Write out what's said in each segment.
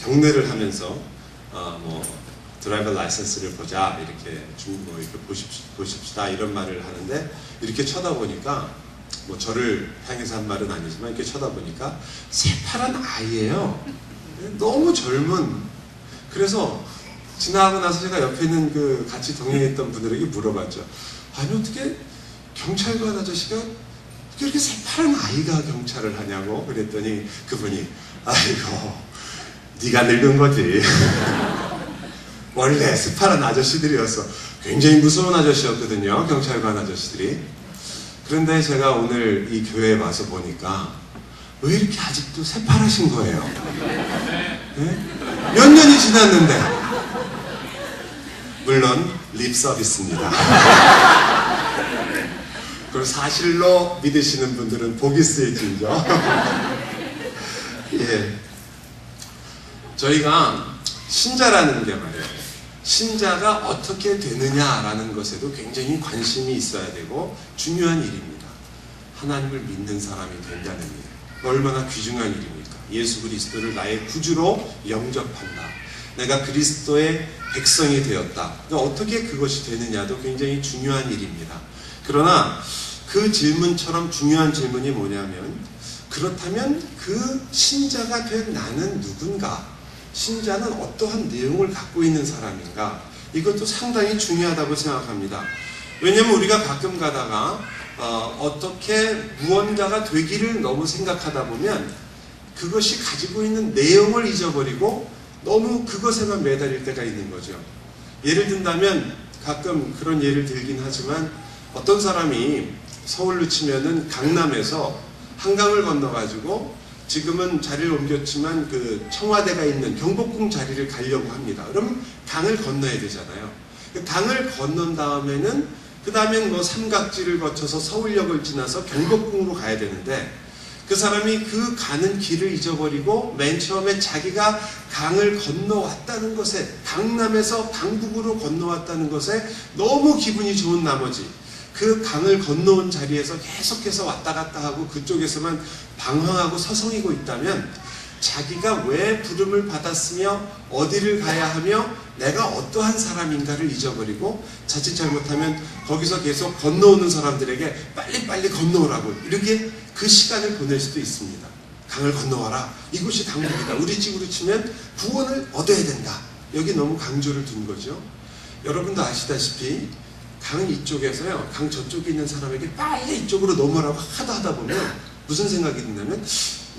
경례를 하면서 드라이버 라이센스를 보자, 이렇게 이렇게 보십시다 이런 말을 하는데, 이렇게 쳐다보니까 저를 향해서 한 말은 아니지만 이렇게 쳐다보니까 새파란 아이예요. 너무 젊은. 그래서 지나가고 나서 제가 옆에 있는 같이 동행했던 분들에게 물어봤죠. 아니 어떻게 경찰관 아저씨가 이렇게 새파란 아이가 경찰을 하냐고. 그랬더니 그분이 아이고 네가 늙은 거지. 원래 새파란 아저씨들이었어. 굉장히 무서운 아저씨였거든요, 경찰관 아저씨들이. 그런데 제가 오늘 이 교회에 와서 보니까 왜 이렇게 아직도 새파라신 거예요? 네? 몇 년이 지났는데. 물론 립 서비스입니다. 그걸 사실로 믿으시는 분들은 복이 쓰여지죠. 예. 저희가 신자라는 게 말이에요, 신자가 어떻게 되느냐라는 것에도 굉장히 관심이 있어야 되고 중요한 일입니다. 하나님을 믿는 사람이 된다는 일, 얼마나 귀중한 일입니까? 예수 그리스도를 나의 구주로 영접한다, 내가 그리스도의 백성이 되었다. 어떻게 그것이 되느냐도 굉장히 중요한 일입니다. 그러나 그 질문처럼 중요한 질문이 뭐냐면, 그렇다면 그 신자가 된 나는 누군가? 신자는 어떠한 내용을 갖고 있는 사람인가? 이것도 상당히 중요하다고 생각합니다. 왜냐하면 우리가 가끔 가다가 어떻게 무언가가 되기를 너무 생각하다 보면 그것이 가지고 있는 내용을 잊어버리고 너무 그것에만 매달릴 때가 있는 거죠. 예를 든다면, 가끔 그런 예를 들긴 하지만, 어떤 사람이 서울로 치면은 강남에서 한강을 건너가지고 지금은 자리를 옮겼지만 그 청와대가 있는 경복궁 자리를 가려고 합니다. 그러면 강을 건너야 되잖아요. 강을 건넌 다음에는 그 다음엔 삼각지를 거쳐서 서울역을 지나서 경복궁으로 가야 되는데, 그 사람이 그 가는 길을 잊어버리고 맨 처음에 자기가 강을 건너왔다는 것에, 강남에서 강북으로 건너왔다는 것에 너무 기분이 좋은 나머지 그 강을 건너온 자리에서 계속해서 왔다 갔다 하고 그쪽에서만 방황하고 서성이고 있다면, 자기가 왜 부름을 받았으며 어디를 가야 하며 내가 어떠한 사람인가를 잊어버리고, 자칫 잘못하면 거기서 계속 건너오는 사람들에게 빨리빨리 건너오라고 이렇게 그 시간을 보낼 수도 있습니다. 강을 건너와라, 이곳이 강북이다, 우리 집으로 치면 구원을 얻어야 된다, 여기 너무 강조를 둔 거죠. 여러분도 아시다시피 강 이쪽에서요, 강 저쪽에 있는 사람에게 빨리 이쪽으로 넘어라고 하다 보면 무슨 생각이 드냐면,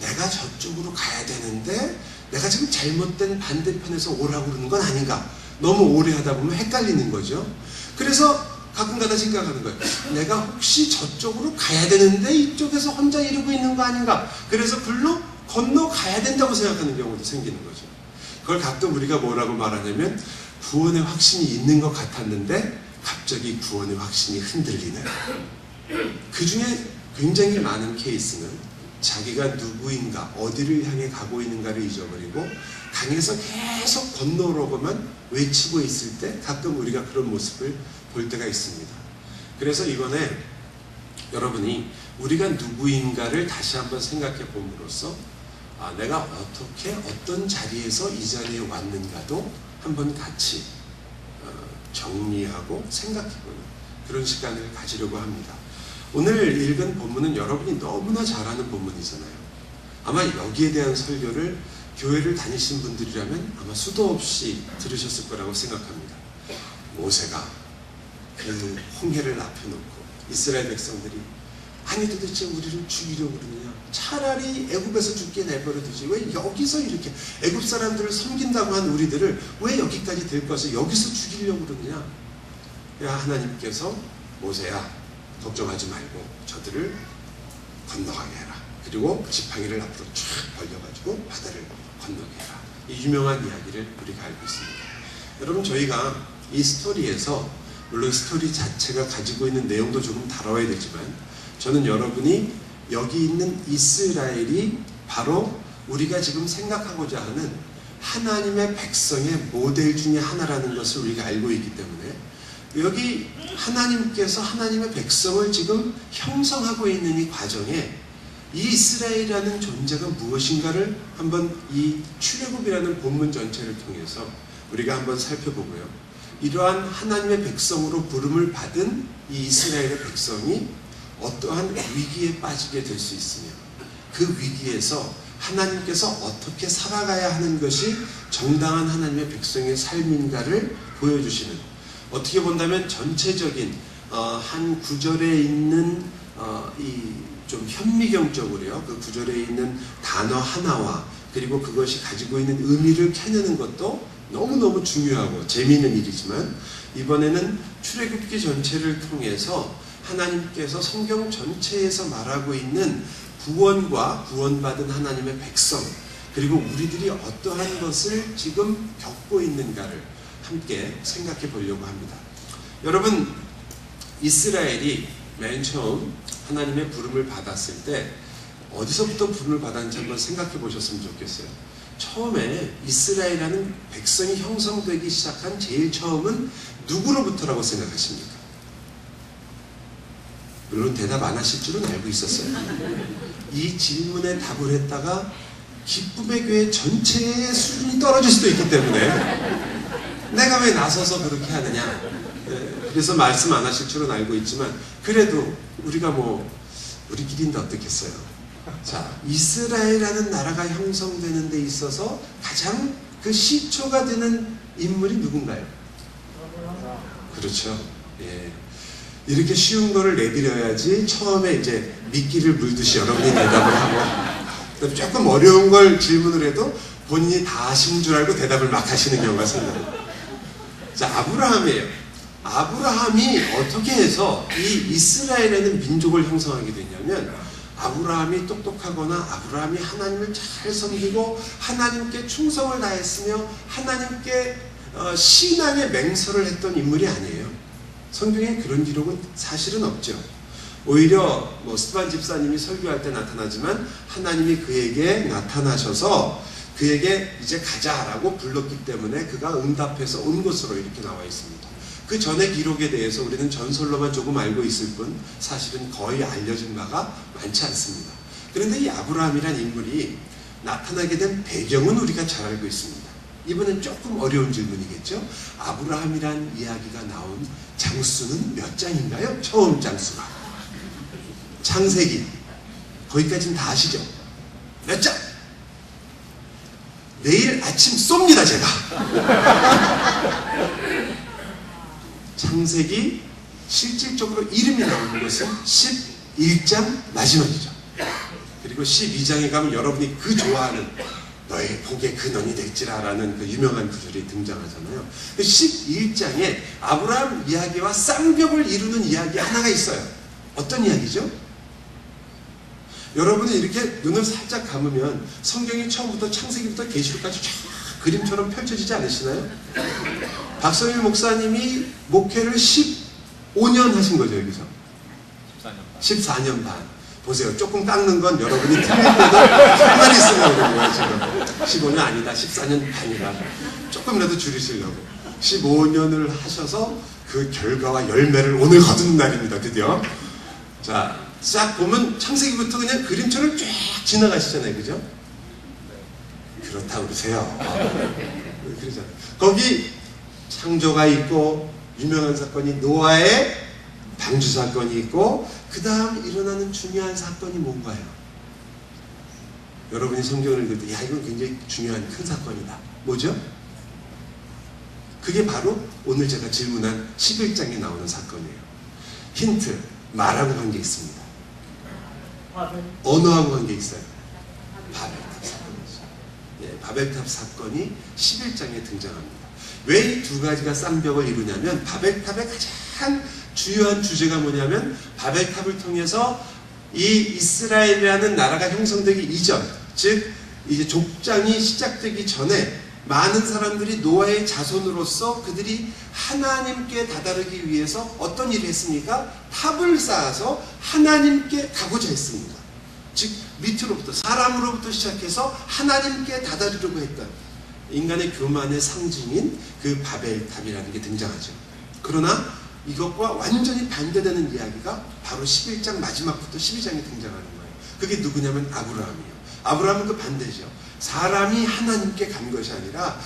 내가 저쪽으로 가야 되는데 내가 지금 잘못된 반대편에서 오라고 그러는 건 아닌가, 너무 오래 하다 보면 헷갈리는 거죠. 그래서 가끔가다 생각하는 거예요. 내가 혹시 저쪽으로 가야 되는데 이쪽에서 혼자 이러고 있는 거 아닌가, 그래서 글로 건너가야 된다고 생각하는 경우도 생기는 거죠. 그걸 가끔 우리가 뭐라고 말하냐면, 구원의 확신이 있는 것 같았는데 갑자기 구원의 확신이 흔들리는, 그 중에 굉장히 많은 케이스는 자기가 누구인가, 어디를 향해 가고 있는가를 잊어버리고 강에서 계속 건너오라고만 외치고 있을 때 가끔 우리가 그런 모습을 볼 때가 있습니다. 그래서 이번에 여러분이 우리가 누구인가를 다시 한번 생각해 봄으로써 내가 어떻게 어떤 자리에서 이 자리에 왔는가도 한번 같이 정리하고 생각해보는 그런 시간을 가지려고 합니다. 오늘 읽은 본문은 여러분이 너무나 잘 아는 본문이잖아요. 아마 여기에 대한 설교를 교회를 다니신 분들이라면 아마 수도 없이 들으셨을 거라고 생각합니다. 모세가 그 홍해를 앞에 놓고 이스라엘 백성들이 아니 도대체 우리를 죽이려고 그러느냐, 차라리 애굽에서 죽게 내버려 두지 왜 여기서 이렇게 애굽 사람들을 섬긴다고 한 우리들을 왜 여기까지 데리고 와서 여기서 죽이려고 그러느냐. 야, 하나님께서 모세야 걱정하지 말고 저들을 건너가게 해라. 그리고 지팡이를 앞으로 쫙 벌려가지고 바다를 건너게 해라. 이 유명한 이야기를 우리가 알고 있습니다. 여러분, 저희가 이 스토리에서 물론 스토리 자체가 가지고 있는 내용도 조금 다뤄야 되지만, 저는 여러분이 여기 있는 이스라엘이 바로 우리가 지금 생각하고자 하는 하나님의 백성의 모델 중에 하나라는 것을 우리가 알고 있기 때문에, 여기 하나님께서 하나님의 백성을 지금 형성하고 있는 이 과정에 이 이스라엘이라는 존재가 무엇인가를 한번 이 출애굽이라는 본문 전체를 통해서 우리가 한번 살펴보고요. 이러한 하나님의 백성으로 부름을 받은 이 이스라엘의 백성이 어떠한 위기에 빠지게 될 수 있으며 그 위기에서 하나님께서 어떻게 살아가야 하는 것이 정당한 하나님의 백성의 삶인가를 보여주시는, 어떻게 본다면 전체적인 한 구절에 있는 이 좀 현미경적으로요, 그 구절에 있는 단어 하나와 그리고 그것이 가지고 있는 의미를 캐내는 것도 너무너무 중요하고 재미있는 일이지만, 이번에는 출애굽기 전체를 통해서 하나님께서 성경 전체에서 말하고 있는 구원과 구원받은 하나님의 백성, 그리고 우리들이 어떠한 것을 지금 겪고 있는가를 함께 생각해 보려고 합니다. 여러분, 이스라엘이 맨 처음 하나님의 부름을 받았을 때 어디서부터 부름을 받았는지 한번 생각해 보셨으면 좋겠어요. 처음에 이스라엘이라는 백성이 형성되기 시작한 제일 처음은 누구로부터라고 생각하십니까? 물론 대답 안 하실 줄은 알고 있었어요. 이 질문에 답을 했다가 기쁨의 교회 전체의 수준이 떨어질 수도 있기 때문에 내가 왜 나서서 그렇게 하느냐, 그래서 말씀 안 하실 줄은 알고 있지만 그래도 우리가 우리끼리인데 어떻겠어요. 자, 이스라엘이라는 나라가 형성되는 데 있어서 가장 그 시초가 되는 인물이 누군가요? 그렇죠. 예. 이렇게 쉬운 거를 내드려야지 처음에 이제 미끼를 물듯이 여러분이 대답을 하고, 조금 어려운 걸 질문을 해도 본인이 다 아신 줄 알고 대답을 막 하시는 경우가 생겨요. 자, 아브라함이에요. 아브라함이 어떻게 해서 이 이스라엘이라는 민족을 형성하게 됐냐면, 아브라함이 똑똑하거나 아브라함이 하나님을 잘 섬기고 하나님께 충성을 다했으며 하나님께 신앙의 맹세를 했던 인물이 아니에요. 성경에 그런 기록은 사실은 없죠. 오히려 스테반 집사님이 설교할 때 나타나지만 하나님이 그에게 나타나셔서 그에게 이제 가자라고 불렀기 때문에 그가 응답해서 온 것으로 이렇게 나와 있습니다. 그 전의 기록에 대해서 우리는 전설로만 조금 알고 있을 뿐 사실은 거의 알려진 바가 많지 않습니다. 그런데 이 아브라함이란 인물이 나타나게 된 배경은 우리가 잘 알고 있습니다. 이번엔 조금 어려운 질문이겠죠. 아브라함이란 이야기가 나온 장수는 몇 장인가요? 처음 장수가 창세기, 거기까지는 다 아시죠? 몇 장? 내일 아침 쏩니다 제가. 창세기 실질적으로 이름이 나오는 것은 11장 마지막이죠. 그리고 12장에 가면 여러분이 그 좋아하는 너의 복의 근원이 될지라 라는 그 유명한 구절이 등장하잖아요. 11장에 아브라함 이야기와 쌍벽을 이루는 이야기 하나가 있어요. 어떤 이야기죠? 여러분이 이렇게 눈을 살짝 감으면 성경이 처음부터 창세기부터 계시록까지 쫙 그림처럼 펼쳐지지 않으시나요? 박성일 목사님이 목회를 15년 하신 거죠, 여기서. 14년 반. 보세요. 조금 깎는 건 여러분이 틀릴 때도 가만히 있으려고 그런 거예요, 지금. 15년 아니다. 14년 반이다. 조금이라도 줄이시려고. 15년을 하셔서 그 결과와 열매를 오늘 거두는 날입니다, 드디어. 자, 싹 보면 창세기부터 그냥 그림처럼 쫙 지나가시잖아요, 그죠? 그렇다고 그러세요. 그러잖아요. 거기 창조가 있고 유명한 사건이 노아의 방주 사건이 있고 그 다음 일어나는 중요한 사건이 뭔가요? 여러분이 성경을 읽을 때 야, 이건 굉장히 중요한 큰 사건이다. 뭐죠? 그게 바로 오늘 제가 질문한 11장에 나오는 사건이에요. 힌트, 말하고 관계 있습니다. 언어하고 관계 있어요. 바벨탑 사건이죠. 예, 바벨탑 사건이 11장에 등장합니다. 왜 이 두 가지가 쌍벽을 이루냐면 바벨탑의 가장 주요한 주제가 뭐냐면 바벨탑을 통해서 이 이스라엘이라는 나라가 형성되기 이전, 즉 이제 족장이 시작되기 전에 많은 사람들이 노아의 자손으로서 그들이 하나님께 다다르기 위해서 어떤 일을 했습니까? 탑을 쌓아서 하나님께 가고자 했습니다. 즉 밑으로부터 사람으로부터 시작해서 하나님께 다다르려고 했던 인간의 교만의 상징인 그 바벨탑이라는 게 등장하죠. 그러나 이것과 완전히 반대되는 이야기가 바로 11장 마지막부터 12장에 등장하는 거예요. 그게 누구냐면 아브라함이에요. 아브라함은 그 반대죠. 사람이 하나님께 간 것이 아니라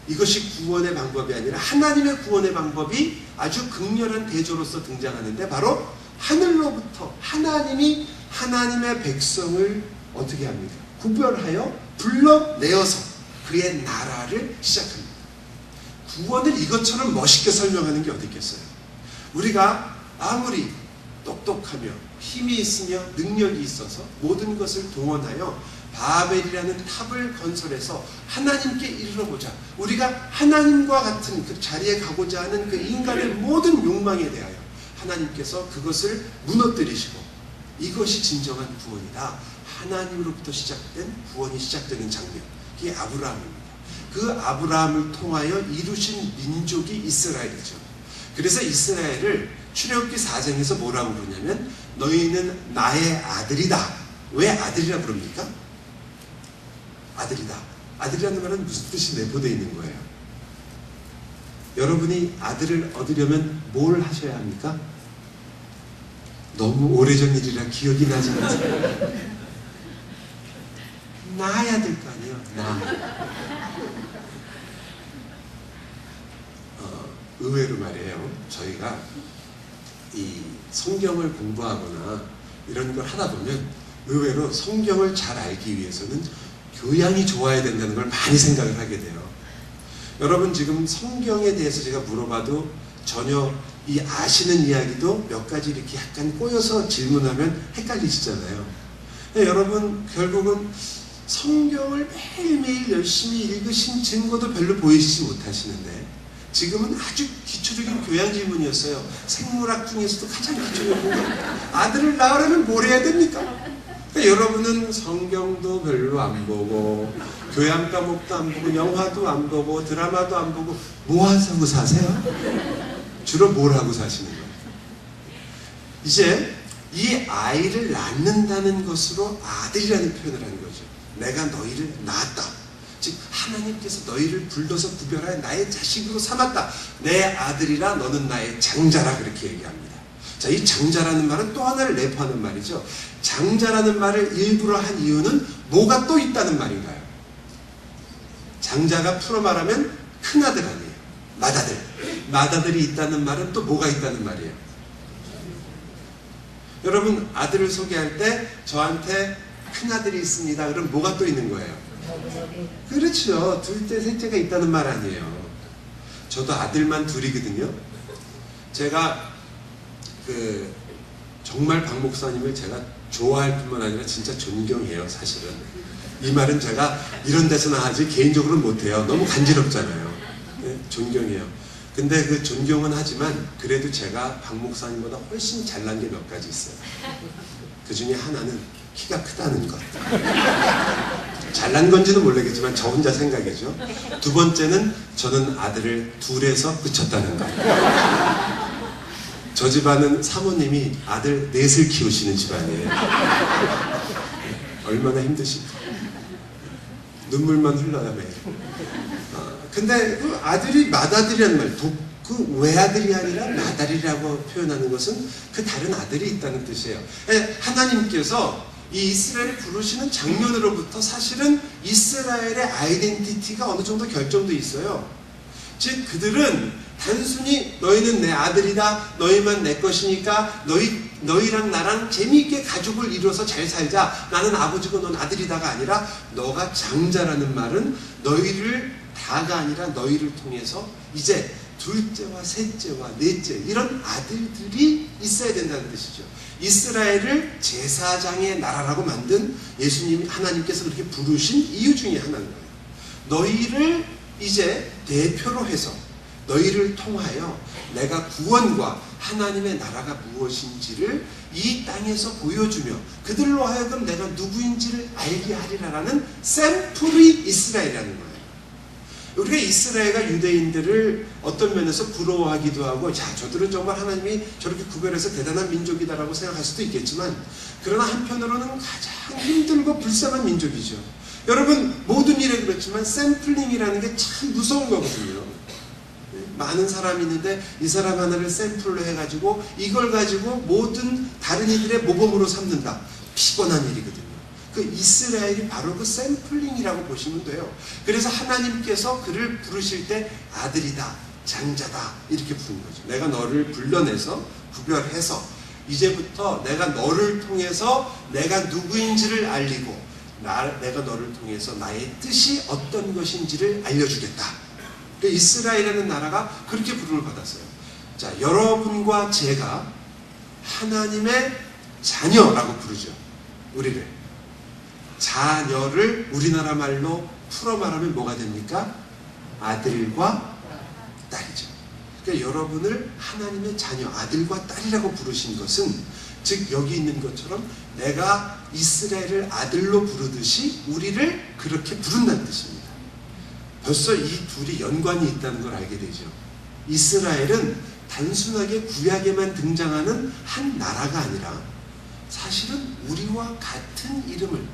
이것이 구원의 방법이 아니라 하나님의 구원의 방법이 아주 극렬한 대조로서 등장하는데 바로 하늘로부터 하나님이 하나님의 백성을 어떻게 합니까? 구별하여 불러내어서 그의 나라를 시작합니다. 구원을 이것처럼 멋있게 설명하는 게 어디 있겠어요? 우리가 아무리 똑똑하며 힘이 있으며 능력이 있어서 모든 것을 동원하여 바벨이라는 탑을 건설해서 하나님께 이르러보자. 우리가 하나님과 같은 그 자리에 가고자 하는 그 인간의 모든 욕망에 대하여 하나님께서 그것을 무너뜨리시고 이것이 진정한 구원이다. 하나님으로부터 시작된 구원이 시작되는 장면. 그게 아브라함입니다. 그 아브라함을 통하여 이루신 민족이 이스라엘이죠. 그래서 이스라엘을 출애굽기 4장에서 뭐라고 부르냐면 너희는 나의 아들이다. 왜 아들이라 부릅니까? 아들이다. 아들이라는 말은 무슨 뜻이 내포되어 있는 거예요? 여러분이 아들을 얻으려면 뭘 하셔야 합니까? 너무 오래전 일이라 기억이 나지 않습니다. 낳아야 될 거 아니에요. 의외로 말이에요. 저희가 이 성경을 공부하거나 이런 걸 하다 보면 의외로 성경을 잘 알기 위해서는 교양이 좋아야 된다는 걸 많이 생각을 하게 돼요. 여러분 지금 성경에 대해서 제가 물어봐도 전혀 이 아시는 이야기도 몇 가지 이렇게 약간 꼬여서 질문하면 헷갈리시잖아요. 여러분 결국은 성경을 매일매일 열심히 읽으신 증거도 별로 보이시지 못하시는데 지금은 아주 기초적인 교양 질문이었어요. 생물학 중에서도 가장 기초적인 아들을 낳으려면 뭘 해야 됩니까? 그러니까 여러분은 성경도 별로 안 보고 교양 과목도 안 보고 영화도 안 보고 드라마도 안 보고 뭐 하고 사세요? 주로 뭘 하고 사시는 거예요? 이제 이 아이를 낳는다는 것으로 아들이라는 표현을 한 거죠. 내가 너희를 낳았다. 즉 하나님께서 너희를 불러서 구별하여 나의 자식으로 삼았다. 내 아들이라 너는 나의 장자라 그렇게 얘기합니다. 자, 이 장자라는 말은 또 하나를 내포하는 말이죠. 장자라는 말을 일부러 한 이유는 뭐가 또 있다는 말인가요? 장자가 풀어 말하면 큰아들 아니에요. 맏아들. 맏아들이 있다는 말은 또 뭐가 있다는 말이에요? 여러분 아들을 소개할 때 저한테 큰아들이 있습니다. 그럼 뭐가 또 있는 거예요? 그렇죠. 둘째, 셋째가 있다는 말 아니에요. 저도 아들만 둘이거든요. 제가 정말 박 목사님을 제가 좋아할 뿐만 아니라 진짜 존경해요. 사실은 이 말은 제가 이런 데서나 하지 개인적으로는 못해요. 너무 간지럽잖아요. 네, 존경해요. 근데 그 존경은 하지만 그래도 제가 박 목사님보다 훨씬 잘난 게 몇 가지 있어요. 그 중에 하나는 키가 크다는 것. 잘난 건지는 모르겠지만 저 혼자 생각이죠. 두 번째는 저는 아들을 둘에서 그쳤다는 것. 저 집안은 사모님이 아들 넷을 키우시는 집안이에요. 얼마나 힘드실까. 눈물만 흘러요 매일. 근데 그 아들이 맏아들이라는 말, 그 외아들이 아니라 맏아들이라고 표현하는 것은 그 다른 아들이 있다는 뜻이에요. 하나님께서 이 이스라엘을 부르시는 장면으로부터 사실은 이스라엘의 아이덴티티가 어느 정도 결정돼 있어요. 즉 그들은 단순히 너희는 내 아들이다, 너희만 내 것이니까 너희랑 나랑 재미있게 가족을 이루어서 잘 살자, 나는 아버지고 넌 아들이다가 아니라 너가 장자라는 말은 너희를 다가 아니라 너희를 통해서 이제 둘째와 셋째와 넷째 이런 아들들이 있어야 된다는 뜻이죠. 이스라엘을 제사장의 나라라고 만든 예수님이 하나님께서 그렇게 부르신 이유 중에 하나인 거예요. 너희를 이제 대표로 해서 너희를 통하여 내가 구원과 하나님의 나라가 무엇인지를 이 땅에서 보여주며 그들로 하여금 내가 누구인지를 알게 하리라라는 샘플이 이스라엘이라는 거예요. 우리가 이스라엘과 유대인들을 어떤 면에서 부러워하기도 하고 자 저들은 정말 하나님이 저렇게 구별해서 대단한 민족이다라고 생각할 수도 있겠지만 그러나 한편으로는 가장 힘들고 불쌍한 민족이죠. 여러분 모든 일에 그렇지만 샘플링이라는 게 참 무서운 거거든요. 많은 사람이 있는데 이 사람 하나를 샘플로 해가지고 이걸 가지고 모든 다른 이들의 모범으로 삼는다. 피곤한 일이거든요. 그 이스라엘이 바로 그 샘플링이라고 보시면 돼요. 그래서 하나님께서 그를 부르실 때 아들이다, 장자다 이렇게 부른 거죠. 내가 너를 불러내서 구별해서 이제부터 내가 너를 통해서 내가 누구인지를 알리고 내가 너를 통해서 나의 뜻이 어떤 것인지를 알려주겠다. 이스라엘이라는 나라가 그렇게 부름을 받았어요. 자, 여러분과 제가 하나님의 자녀라고 부르죠. 우리를. 자녀를 우리나라 말로 풀어 말하면 뭐가 됩니까? 아들과 딸이죠. 그러니까 여러분을 하나님의 자녀, 아들과 딸이라고 부르신 것은 즉 여기 있는 것처럼 내가 이스라엘을 아들로 부르듯이 우리를 그렇게 부른다는 뜻입니다. 벌써 이 둘이 연관이 있다는 걸 알게 되죠. 이스라엘은 단순하게 구약에만 등장하는 한 나라가 아니라 사실은 우리와 같은 이름을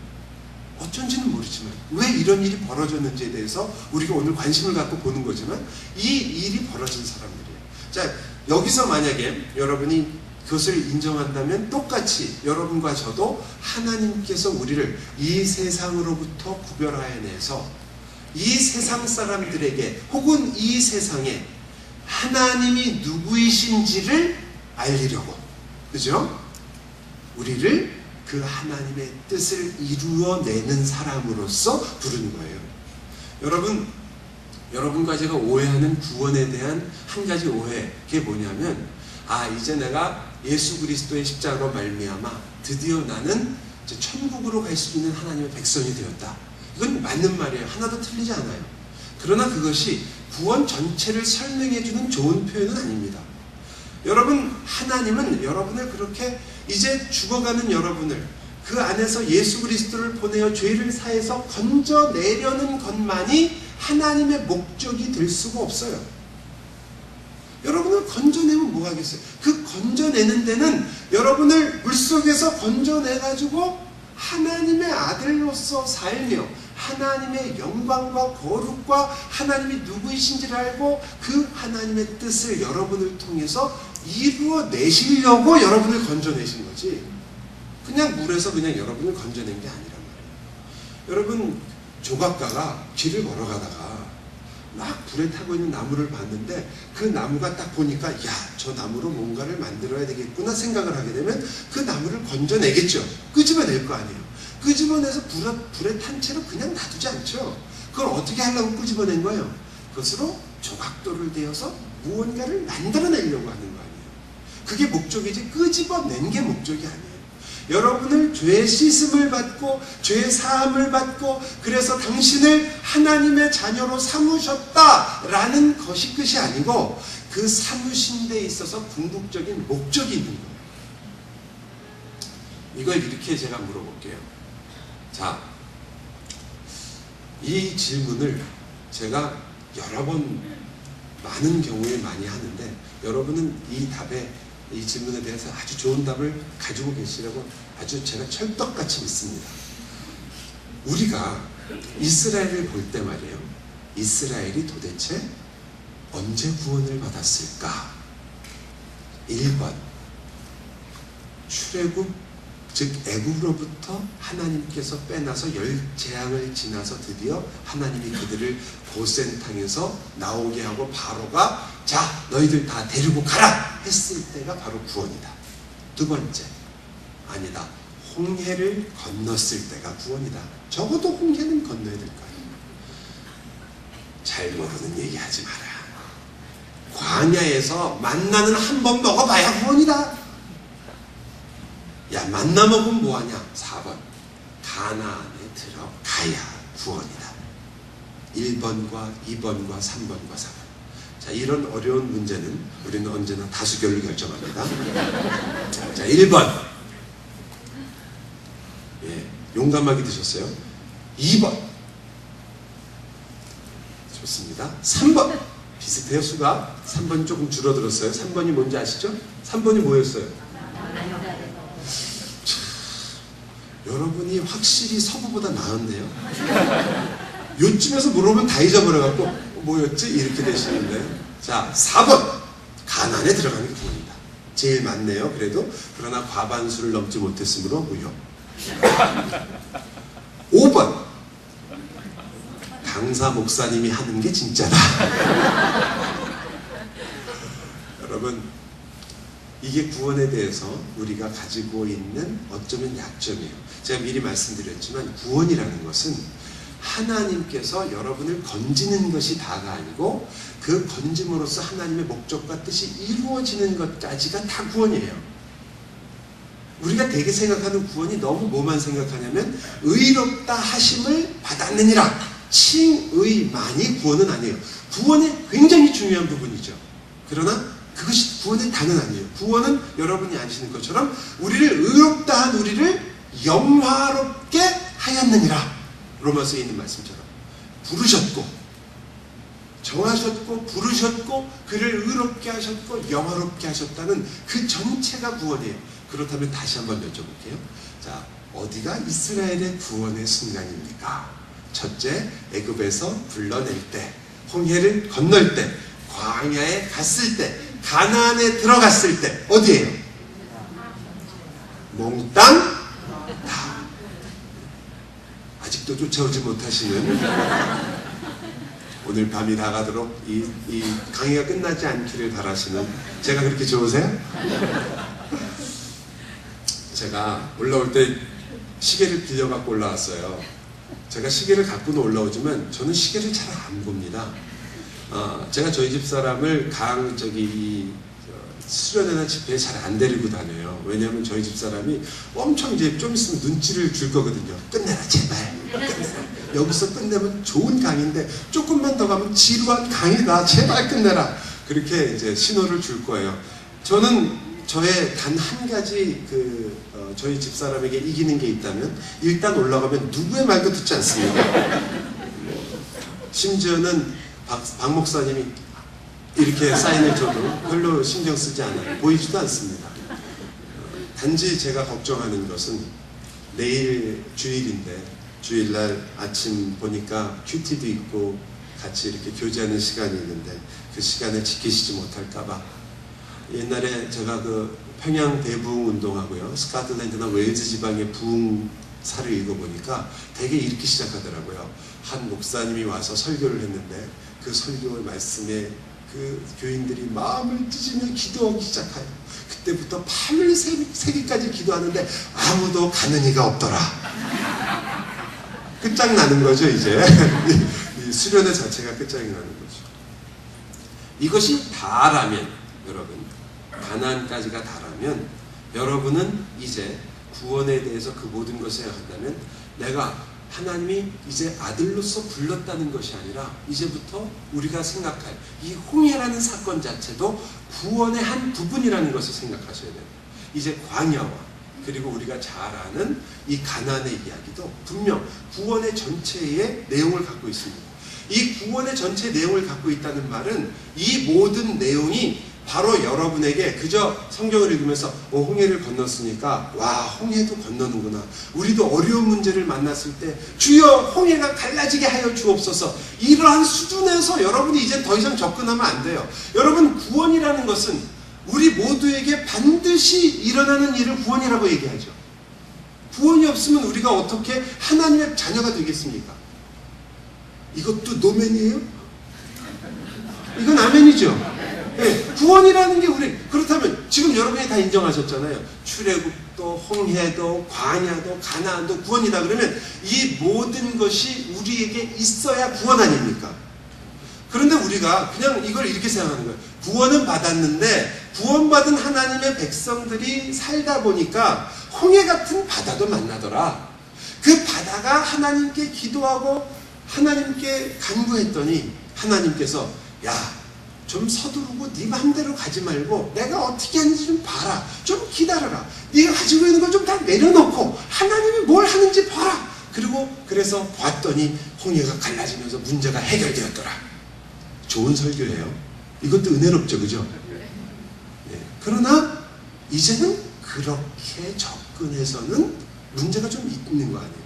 어쩐지는 모르지만 왜 이런 일이 벌어졌는지에 대해서 우리가 오늘 관심을 갖고 보는 거지만 이 일이 벌어진 사람들이에요. 자, 여기서 만약에 여러분이 그것을 인정한다면 똑같이 여러분과 저도 하나님께서 우리를 이 세상으로부터 구별하여내서 이 세상 사람들에게 혹은 이 세상에 하나님이 누구이신지를 알리려고, 그죠? 우리를 그 하나님의 뜻을 이루어내는 사람으로서 부르는 거예요. 여러분과 제가 오해하는 구원에 대한 한 가지 오해, 그게 뭐냐면 이제 내가 예수 그리스도의 십자가로 말미암아 드디어 나는 이제 천국으로 갈 수 있는 하나님의 백성이 되었다. 이건 맞는 말이에요. 하나도 틀리지 않아요. 그러나 그것이 구원 전체를 설명해주는 좋은 표현은 아닙니다. 여러분, 하나님은 여러분을 그렇게 이제 죽어가는 여러분을 그 안에서 예수 그리스도를 보내어 죄를 사해서 건져내려는 것만이 하나님의 목적이 될 수가 없어요. 여러분을 건져내면 뭐 하겠어요? 그 건져내는 데는 여러분을 물속에서 건져내가지고 하나님의 아들로서 살며 하나님의 영광과 거룩과 하나님이 누구이신지를 알고 그 하나님의 뜻을 여러분을 통해서 이루어내시려고 여러분을 건져내신 거지, 그냥 물에서 그냥 여러분을 건져낸 게 아니란 말이에요. 여러분, 조각가가 길을 걸어가다가 막 불에 타고 있는 나무를 봤는데 그 나무가 딱 보니까 저 나무로 뭔가를 만들어야 되겠구나 생각을 하게 되면 그 나무를 건져내겠죠. 끄집어낼 거 아니에요. 끄집어내서 불에 탄 채로 그냥 놔두지 않죠. 그걸 어떻게 하려고 끄집어낸 거예요? 그것으로 조각돌을 대어서 무언가를 만들어내려고 하는 거 아니에요. 그게 목적이지 끄집어낸 게 목적이 아니에요. 여러분을 죄의 씻음을 받고 죄의 사함을 받고 그래서 당신을 하나님의 자녀로 삼으셨다라는 것이 끝이 아니고 그 삼으신 데 있어서 궁극적인 목적이 있는 거예요. 이걸 이렇게 제가 물어볼게요. 자, 이 질문을 제가 여러 번 많은 경우에 많이 하는데 여러분은 이 질문에 대해서 아주 좋은 답을 가지고 계시라고 아주 제가 철떡같이 믿습니다. 우리가 이스라엘을 볼 때 말이에요. 이스라엘이 도대체 언제 구원을 받았을까? 1번 출애굽, 즉 애굽으로부터 하나님께서 빼놔서 열 재앙을 지나서 드디어 하나님이 그들을 고센 땅에서 나오게 하고 바로가 자 너희들 다 데리고 가라 했을 때가 바로 구원이다. 두 번째, 아니다, 홍해를 건넜을 때가 구원이다. 적어도 홍해는 건너야 될 거 아니에요. 잘 모르는 얘기 하지 마라. 광야에서 만나는 한 번 먹어봐야 구원이다. 야, 만나 먹으면 뭐하냐? 4번 가나안에 들어가야 구원이다. 1번과 2번과 3번과 4번. 자, 이런 어려운 문제는 우리는 언제나 다수결로 결정합니다. 자, 1번. 예, 용감하게 드셨어요. 2번. 좋습니다. 3번. 비슷해요, 수가. 3번이 조금 줄어들었어요. 3번이 뭔지 아시죠? 3번이 뭐였어요? 여러분이 확실히 서부보다 나았네요. 요쯤에서 물어보면 다 잊어버려갖고 뭐였지? 이렇게 되시는데, 자, 4번 가나안에 들어가는 게 구원이다. 제일 많네요. 그래도 그러나 과반수를 넘지 못했으므로 무효. 5번 강사 목사님이 하는 게 진짜다. 여러분, 이게 구원에 대해서 우리가 가지고 있는 어쩌면 약점이에요. 제가 미리 말씀드렸지만 구원이라는 것은 하나님께서 여러분을 건지는 것이 다가 아니고 그 건짐으로써 하나님의 목적과 뜻이 이루어지는 것까지가 다 구원이에요. 우리가 대개 생각하는 구원이 너무 뭐만 생각하냐면 의롭다 하심을 받았느니라, 칭의만이 구원은 아니에요. 구원의 굉장히 중요한 부분이죠. 그러나 그것이 구원의 단은 아니에요. 구원은 여러분이 아시는 것처럼 우리를 의롭다 한 우리를 영화롭게 하였느니라, 로마서에 있는 말씀처럼 부르셨고 정하셨고 부르셨고 그를 의롭게 하셨고 영화롭게 하셨다는 그 전체가 구원이에요. 그렇다면 다시 한번 여쭤볼게요. 자, 어디가 이스라엘의 구원의 순간입니까? 첫째, 애굽에서 불러낼 때, 홍해를 건널 때, 광야에 갔을 때, 가나안에 들어갔을 때, 어디예요? 몽땅 다. 아직도 쫓아오지 못하시는, 오늘 밤이 다가도록 이 강의가 끝나지 않기를 바라시는, 제가 그렇게 좋으세요? 제가 올라올 때 시계를 빌려갖고 올라왔어요. 제가 시계를 갖고는 올라오지만 저는 시계를 잘 안 봅니다. 제가 저희 집 사람을 수련회나 집회에 잘 안 데리고 다녀요. 왜냐하면 저희 집 사람이 엄청 이제 좀 있으면 눈치를 줄 거거든요. 끝내라 제발. 끝내라. 여기서 끝내면 좋은 강의인데 조금만 더 가면 지루한 강의다. 제발 끝내라. 그렇게 이제 신호를 줄 거예요. 저는 저의 단 한 가지 저희 집 사람에게 이기는 게 있다면 일단 올라가면 누구의 말도 듣지 않습니다. 심지어는 박 목사님이 이렇게 사인을 줘도 별로 신경 쓰지 않아요. 보이지도 않습니다. 단지 제가 걱정하는 것은 내일 주일인데 주일날 아침 보니까 큐티도 있고 같이 이렇게 교제하는 시간이 있는데 그 시간을 지키시지 못할까봐. 옛날에 제가 그 평양 대부흥 운동하고요, 스코틀랜드나 웨일즈 지방의 부흥사를 읽어보니까 되게 이렇게 시작하더라고요. 한 목사님이 와서 설교를 했는데 그 설교 말씀에 그 교인들이 마음을 찢으며 기도하기 시작해요. 그때부터 밤을 새기까지 기도하는데 아무도 가는 이가 없더라. 끝장나는 거죠, 이제. 이 수련회 자체가 끝장이 나는 거죠. 이것이 다라면, 여러분, 가나안까지가 다라면 여러분은 이제 구원에 대해서 그 모든 것을 생각한다면 내가 하나님이 이제 아들로서 불렀다는 것이 아니라 이제부터 우리가 생각할 이 홍해라는 사건 자체도 구원의 한 부분이라는 것을 생각하셔야 돼요. 이제 광야와 그리고 우리가 잘 아는 이 가나안의 이야기도 분명 구원의 전체의 내용을 갖고 있습니다. 이 구원의 전체 내용을 갖고 있다는 말은 이 모든 내용이 바로 여러분에게 그저 성경을 읽으면서 홍해를 건넜으니까 와, 홍해도 건너는구나. 우리도 어려운 문제를 만났을 때 주여 홍해가 갈라지게 하여 주옵소서. 이러한 수준에서 여러분이 이제 더 이상 접근하면 안 돼요. 여러분, 구원이라는 것은 우리 모두에게 반드시 일어나는 일을 구원이라고 얘기하죠. 구원이 없으면 우리가 어떻게 하나님의 자녀가 되겠습니까? 이것도 노맨이에요? 이건 아멘이죠. 네, 구원이라는 게 그렇다면 지금 여러분이 다 인정하셨잖아요. 출애굽도 홍해도 광야도 가나안도 구원이다. 그러면 이 모든 것이 우리에게 있어야 구원 아닙니까? 그런데 우리가 그냥 이걸 이렇게 생각하는 거예요. 구원은 받았는데 구원받은 하나님의 백성들이 살다 보니까 홍해 같은 바다도 만나더라. 그 바다가 하나님께 기도하고 하나님께 간구했더니 하나님께서 야, 좀 서두르고 네 맘대로 가지 말고 내가 어떻게 하는지 좀 봐라. 좀 기다려라. 네가 가지고 있는 걸 좀 다 내려놓고 하나님이 뭘 하는지 봐라. 그래서 봤더니 홍해가 갈라지면서 문제가 해결되었더라. 좋은 설교예요. 이것도 은혜롭죠, 그죠? 네. 그러나 이제는 그렇게 접근해서는 문제가 좀 있는 거 아니에요.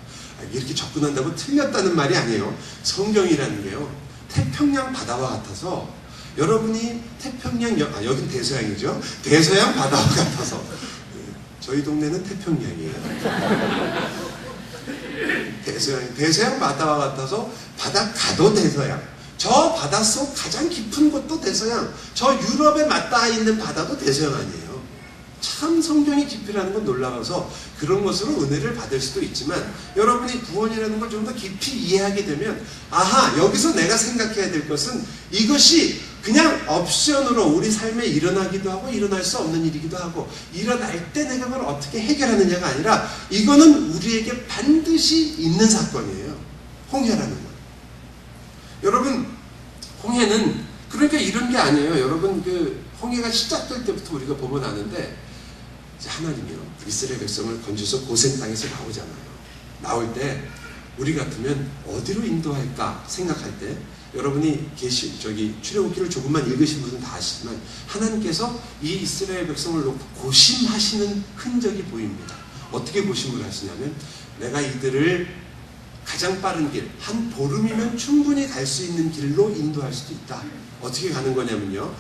이렇게 접근한다고 틀렸다는 말이 아니에요. 성경이라는 게요, 태평양 바다와 같아서 여러분이 태평양, 여긴 대서양이죠. 대서양 바다와 같아서 저희 동네는 태평양이에요. 대서양 바다와 같아서 바다 가도 대서양, 저 바닷속 가장 깊은 곳도 대서양, 저 유럽에 맞닿아 있는 바다도 대서양 아니에요. 참 성경의 깊이라는 건 놀라워서 그런 것으로 은혜를 받을 수도 있지만, 여러분이 구원이라는 걸 좀 더 깊이 이해하게 되면, 아하, 여기서 내가 생각해야 될 것은 이것이 그냥 옵션으로 우리 삶에 일어나기도 하고 일어날 수 없는 일이기도 하고, 일어날 때 내가 그걸 어떻게 해결하느냐가 아니라 이거는 우리에게 반드시 있는 사건이에요. 홍해라는 건. 여러분, 홍해는 그러니까 이런 게 아니에요. 여러분, 그 홍해가 시작될 때부터 우리가 보면 아는데, 하나님이요, 이스라엘 백성을 건져서 고센 땅에서 나오잖아요. 나올 때 우리 같으면 어디로 인도할까 생각할 때, 여러분이 출애굽기를 조금만 읽으신 분은 다 아시지만, 하나님께서 이 이스라엘 백성을 놓고 고심하시는 흔적이 보입니다. 어떻게 고심을 하시냐면, 내가 이들을 가장 빠른 길, 한 보름이면 충분히 갈 수 있는 길로 인도할 수도 있다. 어떻게 가는 거냐면요,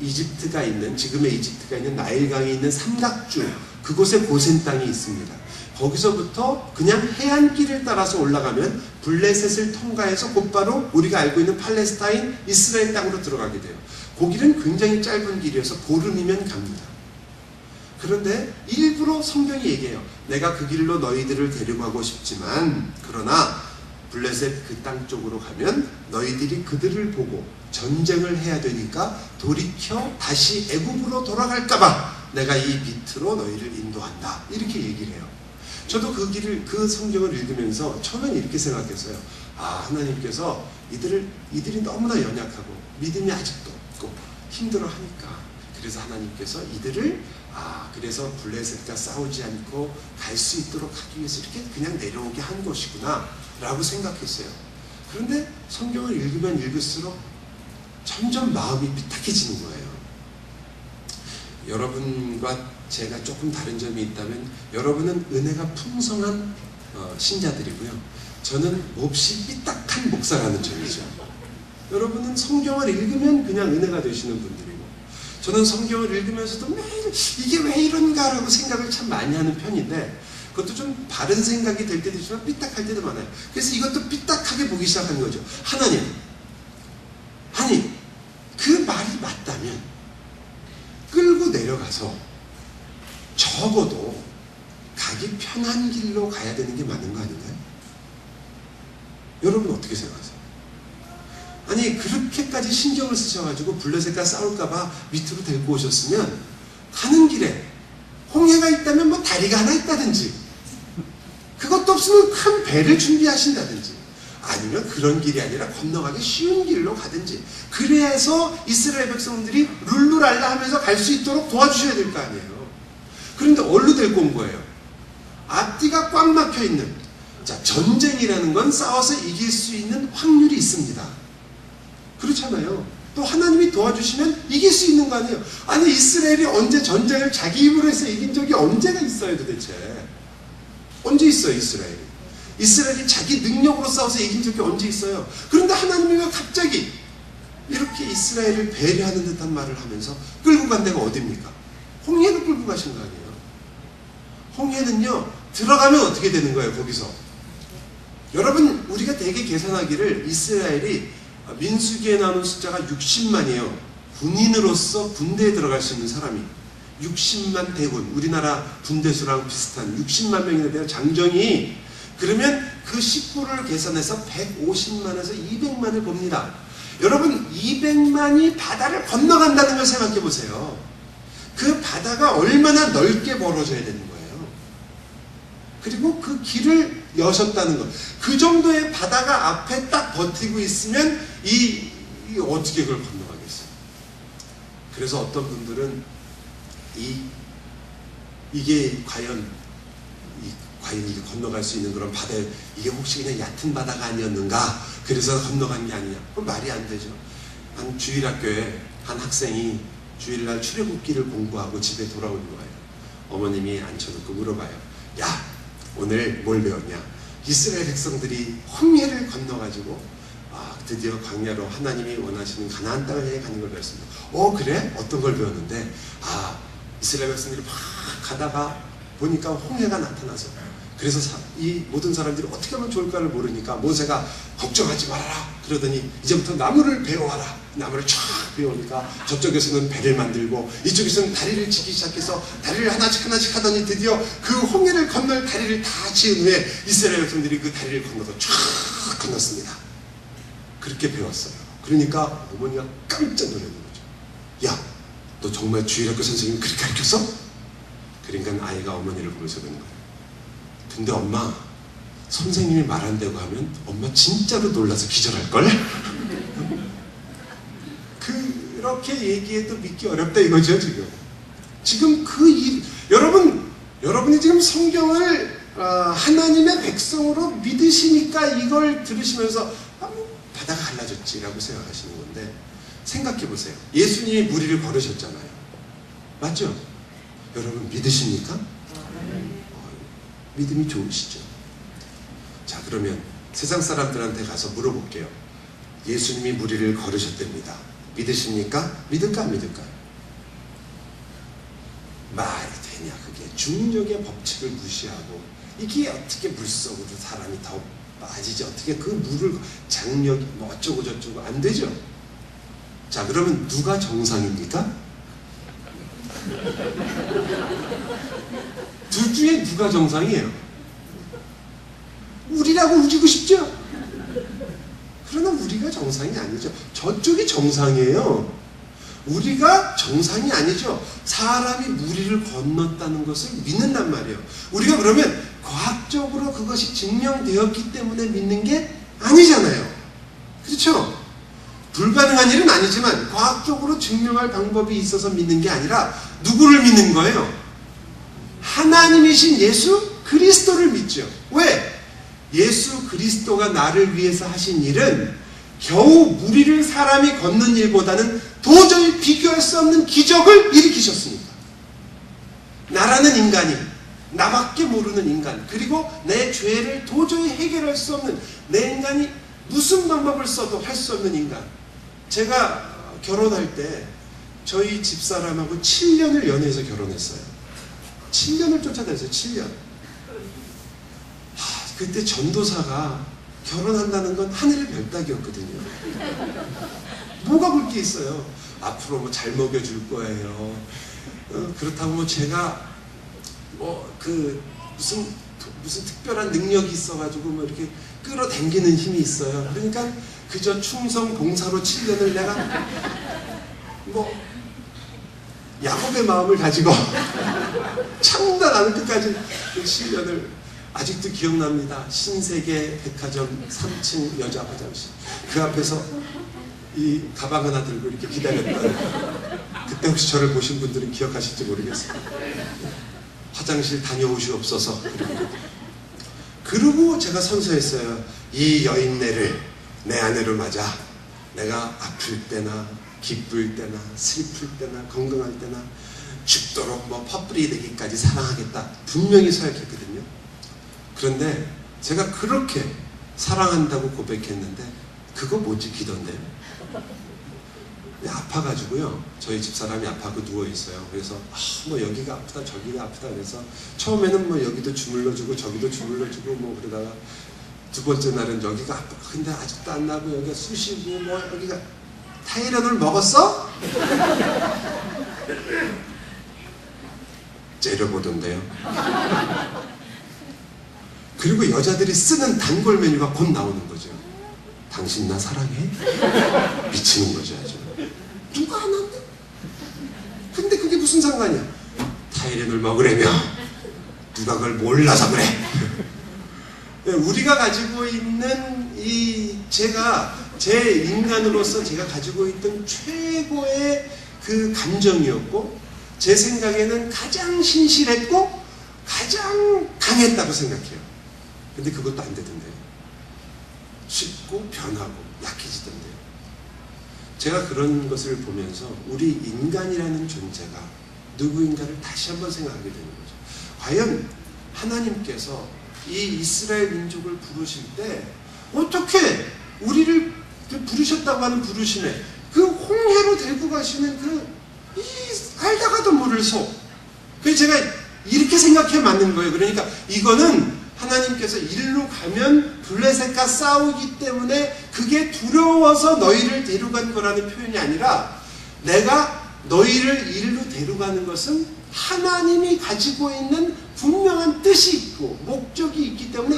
이집트가 있는, 지금의 이집트가 있는 나일강이 있는 삼각주, 그곳에 고센 땅이 있습니다. 거기서부터 그냥 해안길을 따라서 올라가면 블레셋을 통과해서 곧바로 우리가 알고 있는 팔레스타인, 이스라엘 땅으로 들어가게 돼요. 그 길은 굉장히 짧은 길이어서 보름이면 갑니다. 그런데 일부러 성경이 얘기해요. 내가 그 길로 너희들을 데려가고 싶지만, 그러나 블레셋 그 땅 쪽으로 가면 너희들이 그들을 보고 전쟁을 해야 되니까 돌이켜 다시 애굽으로 돌아갈까봐 내가 이 밑으로 너희를 인도한다. 이렇게 얘기를 해요. 저도 그 성경을 읽으면서 처음엔 이렇게 생각했어요. 아, 하나님께서 이들이 너무나 연약하고 믿음이 아직도 없고 힘들어하니까, 그래서 하나님께서 이들을 그래서 블레셋과 싸우지 않고 갈 수 있도록 하기 위해서 이렇게 그냥 내려오게 한 것이구나 라고 생각했어요. 그런데 성경을 읽으면 읽을수록 점점 마음이 삐딱해지는 거예요. 여러분과 제가 조금 다른 점이 있다면, 여러분은 은혜가 풍성한 신자들이고요, 저는 몹시 삐딱한 목사라는 점이죠. 여러분은 성경을 읽으면 그냥 은혜가 되시는 분들이고, 저는 성경을 읽으면서도 매일 이게 왜 이런가 라고 생각을 참 많이 하는 편인데, 그것도 좀 바른 생각이 될 때도 있지만 삐딱할 때도 많아요. 그래서 이것도 삐딱하게 보기 시작하는 거죠. 하나님, 그 말이 맞다면 끌고 내려가서 적어도 가기 편한 길로 가야 되는 게 맞는 거 아닌가요? 여러분 어떻게 생각하세요? 아니, 그렇게까지 신경을 쓰셔가지고 블레셋과 싸울까봐 밑으로 데리고 오셨으면, 가는 길에 홍해가 있다면 뭐 다리가 하나 있다든지, 그것도 없으면 큰 배를 준비하신다든지, 아니면 그런 길이 아니라 건너가기 쉬운 길로 가든지, 그래서 이스라엘 백성들이 룰루랄라 하면서 갈 수 있도록 도와주셔야 될 거 아니에요. 그런데 어디로 데리고 온 거예요? 앞뒤가 꽉 막혀 있는. 자, 전쟁이라는 건 싸워서 이길 수 있는 확률이 있습니다. 그렇잖아요. 또 하나님이 도와주시면 이길 수 있는 거 아니에요. 아니, 이스라엘이 언제 전쟁을 자기 힘으로 해서 이긴 적이 언제가 있어요 도대체? 언제 있어요 이스라엘이 자기 능력으로 싸워서 이긴 적이 언제 있어요? 그런데 하나님이 왜 갑자기 이렇게 이스라엘을 배려하는 듯한 말을 하면서 끌고 간 데가 어디입니까? 홍해로 끌고 가신 거 아니에요? 홍해는요, 들어가면 어떻게 되는 거예요 거기서? 여러분, 우리가 대개 계산하기를 이스라엘이 민수기에 나오는 숫자가 60만이에요. 군인으로서 군대에 들어갈 수 있는 사람이 60만 대군, 우리나라 군대수랑 비슷한 60만 명이나 돼요, 장정이. 그러면 그 식구를 계산해서 150만에서 200만을 봅니다. 여러분, 200만이 바다를 건너간다는 걸 생각해 보세요. 그 바다가 얼마나 넓게 벌어져야 되는 거예요. 그리고 그 길을 여셨다는 것. 그 정도의 바다가 앞에 딱 버티고 있으면 어떻게 그걸 건너가겠어요? 그래서 어떤 분들은 이게 과연 이게 건너갈 수 있는 그런 바다에, 이게 혹시 그냥 얕은 바다가 아니었는가? 그래서 건너간 게 아니냐? 그건 말이 안 되죠. 한 주일학교에 한 학생이 주일날 출애굽기를 공부하고 집에 돌아오는 거예요. 어머님이 앉혀놓고 물어봐요. 야, 오늘 뭘 배웠냐? 이스라엘 백성들이 홍해를 건너가지고 드디어 광야로 하나님이 원하시는 가나안 땅을 향해 가는 걸 배웠습니다. 그래? 어떤 걸 배웠는데? 이스라엘 백성들이 막 가다가 보니까 홍해가 나타나서, 그래서 이 모든 사람들이 어떻게 하면 좋을까를 모르니까 모세가 걱정하지 말아라 그러더니 이제부터 나무를 베어와라. 나무를 쫙 베어오니까 저쪽에서는 배를 만들고 이쪽에서는 다리를 치기 시작해서 다리를 하나씩 하나씩 하더니 드디어 그 홍해를 건널 다리를 다 지은 후에 이스라엘 백성들이 그 다리를 건너서 쫙 건넜습니다. 그렇게 배웠어요. 그러니까 어머니가 깜짝 놀라는 거죠. 야, 너 정말 주일학교 선생님이 그렇게 가르쳤어? 그러니까 아이가 어머니를 보면서 그러는 거예요. 근데 엄마, 선생님이 말한다고 하면 엄마 진짜로 놀라서 기절할걸? 그렇게 얘기해도 믿기 어렵다 이거죠. 지금 그 일, 여러분이 지금 성경을 하나님의 백성으로 믿으시니까 이걸 들으시면서 바다가 갈라졌지라고 생각하시는 건데, 생각해 보세요. 예수님이 무리를 걸으셨잖아요. 맞죠? 여러분 믿으십니까? 믿음이 좋으시죠? 자, 그러면 세상 사람들한테 가서 물어볼게요. 예수님이 무리를 걸으셨답니다. 믿으십니까? 믿을까 안 믿을까요? 말이 되냐 그게. 중력의 법칙을 무시하고 이게 어떻게 물속으로 사람이 더 빠지지, 어떻게 그 물을 장력이 뭐 어쩌고 저쩌고 안 되죠. 자, 그러면 누가 정상입니까? 둘 중에 누가 정상이에요? 우리라고 우기고 싶죠? 그러나 우리가 정상이 아니죠. 저쪽이 정상이에요. 우리가 정상이 아니죠. 사람이 무리를 건넜다는 것을 믿는단 말이에요. 우리가 그러면 과학적으로 그것이 증명되었기 때문에 믿는 게 아니잖아요. 그렇죠? 불가능한 일은 아니지만 과학적으로 증명할 방법이 있어서 믿는 게 아니라 누구를 믿는 거예요? 하나님이신 예수 그리스도를 믿죠. 왜? 예수 그리스도가 나를 위해서 하신 일은 겨우 무리를 사람이 걷는 일보다는 도저히 비교할 수 없는 기적을 일으키셨습니다. 나라는 인간이, 나밖에 모르는 인간, 그리고 내 죄를 도저히 해결할 수 없는 내 인간이 무슨 방법을 써도 할 수 없는 인간. 제가 결혼할 때 저희 집사람하고 7년을 연애해서 결혼했어요. 7년을 쫓아다녔어요. 7년. 그때 전도사가 결혼한다는 건 하늘의 별 따기였거든요. 뭐가 볼 게 있어요. 앞으로 뭐 잘 먹여줄 거예요. 그렇다고 뭐 제가 뭐 그 무슨 특별한 능력이 있어가지고 뭐 이렇게 끌어당기는 힘이 있어요. 그러니까 그저 충성 봉사로 7년을 내가 뭐 야곱의 마음을 가지고 참다 나는 끝까지 그 7년을 아직도 기억납니다. 신세계 백화점 3층 여자 화장실 그 앞에서 이 가방 하나 들고 이렇게 기다렸다. 그때 혹시 저를 보신 분들은 기억하실지 모르겠어요. 화장실 다녀오시옵소서. 그리고 제가 선서했어요. 이 여인네를 내 아내로 맞아 내가 아플 때나 기쁠 때나 슬플 때나 건강할 때나 죽도록 뭐 퍼플이 되기까지 사랑하겠다. 분명히 서약했거든요. 그런데 제가 그렇게 사랑한다고 고백했는데 그거 못 지키던데요. 아파가지고요. 저희 집사람이 아파서 누워있어요. 그래서 뭐 여기가 아프다 저기가 아프다 그래서 처음에는 뭐 여기도 주물러주고 저기도 주물러주고 뭐 그러다가 두 번째 날은 여기가 아파. 근데 아직도 안 나고 여기가 쑤시고 뭐 여기가 타이레놀 먹었어? 째려보던데요. 그리고 여자들이 쓰는 단골 메뉴가 곧 나오는 거죠. 당신 나 사랑해? 미치는 거죠 아주. 누가 안 한대? 근데 그게 무슨 상관이야? 타이레놀 먹으려며 누가 그걸 몰라서 그래. 우리가 가지고 있는 제가 제 인간으로서 제가 가지고 있던 최고의 그 감정이었고 제 생각에는 가장 신실했고 가장 강했다고 생각해요. 근데 그것도 안 되던데요. 쉽고 변하고 약해지던데요. 제가 그런 것을 보면서 우리 인간이라는 존재가 누구인가를 다시 한번 생각하게 되는 거죠. 과연 하나님께서 이 이스라엘 민족을 부르실 때 어떻게 우리를 부르셨다고 하는 부르심에 그 홍해로 데리고 가시는 그 알다가도 모를 소 그래서 제가 이렇게 생각해 맞는 거예요. 그러니까 이거는 하나님께서 일로 가면 블레셋과 싸우기 때문에 그게 두려워서 너희를 데려간 거라는 표현이 아니라 내가 너희를 일로 데려가는 것은 하나님이 가지고 있는 분명한 뜻이 있고 목적이 있기 때문에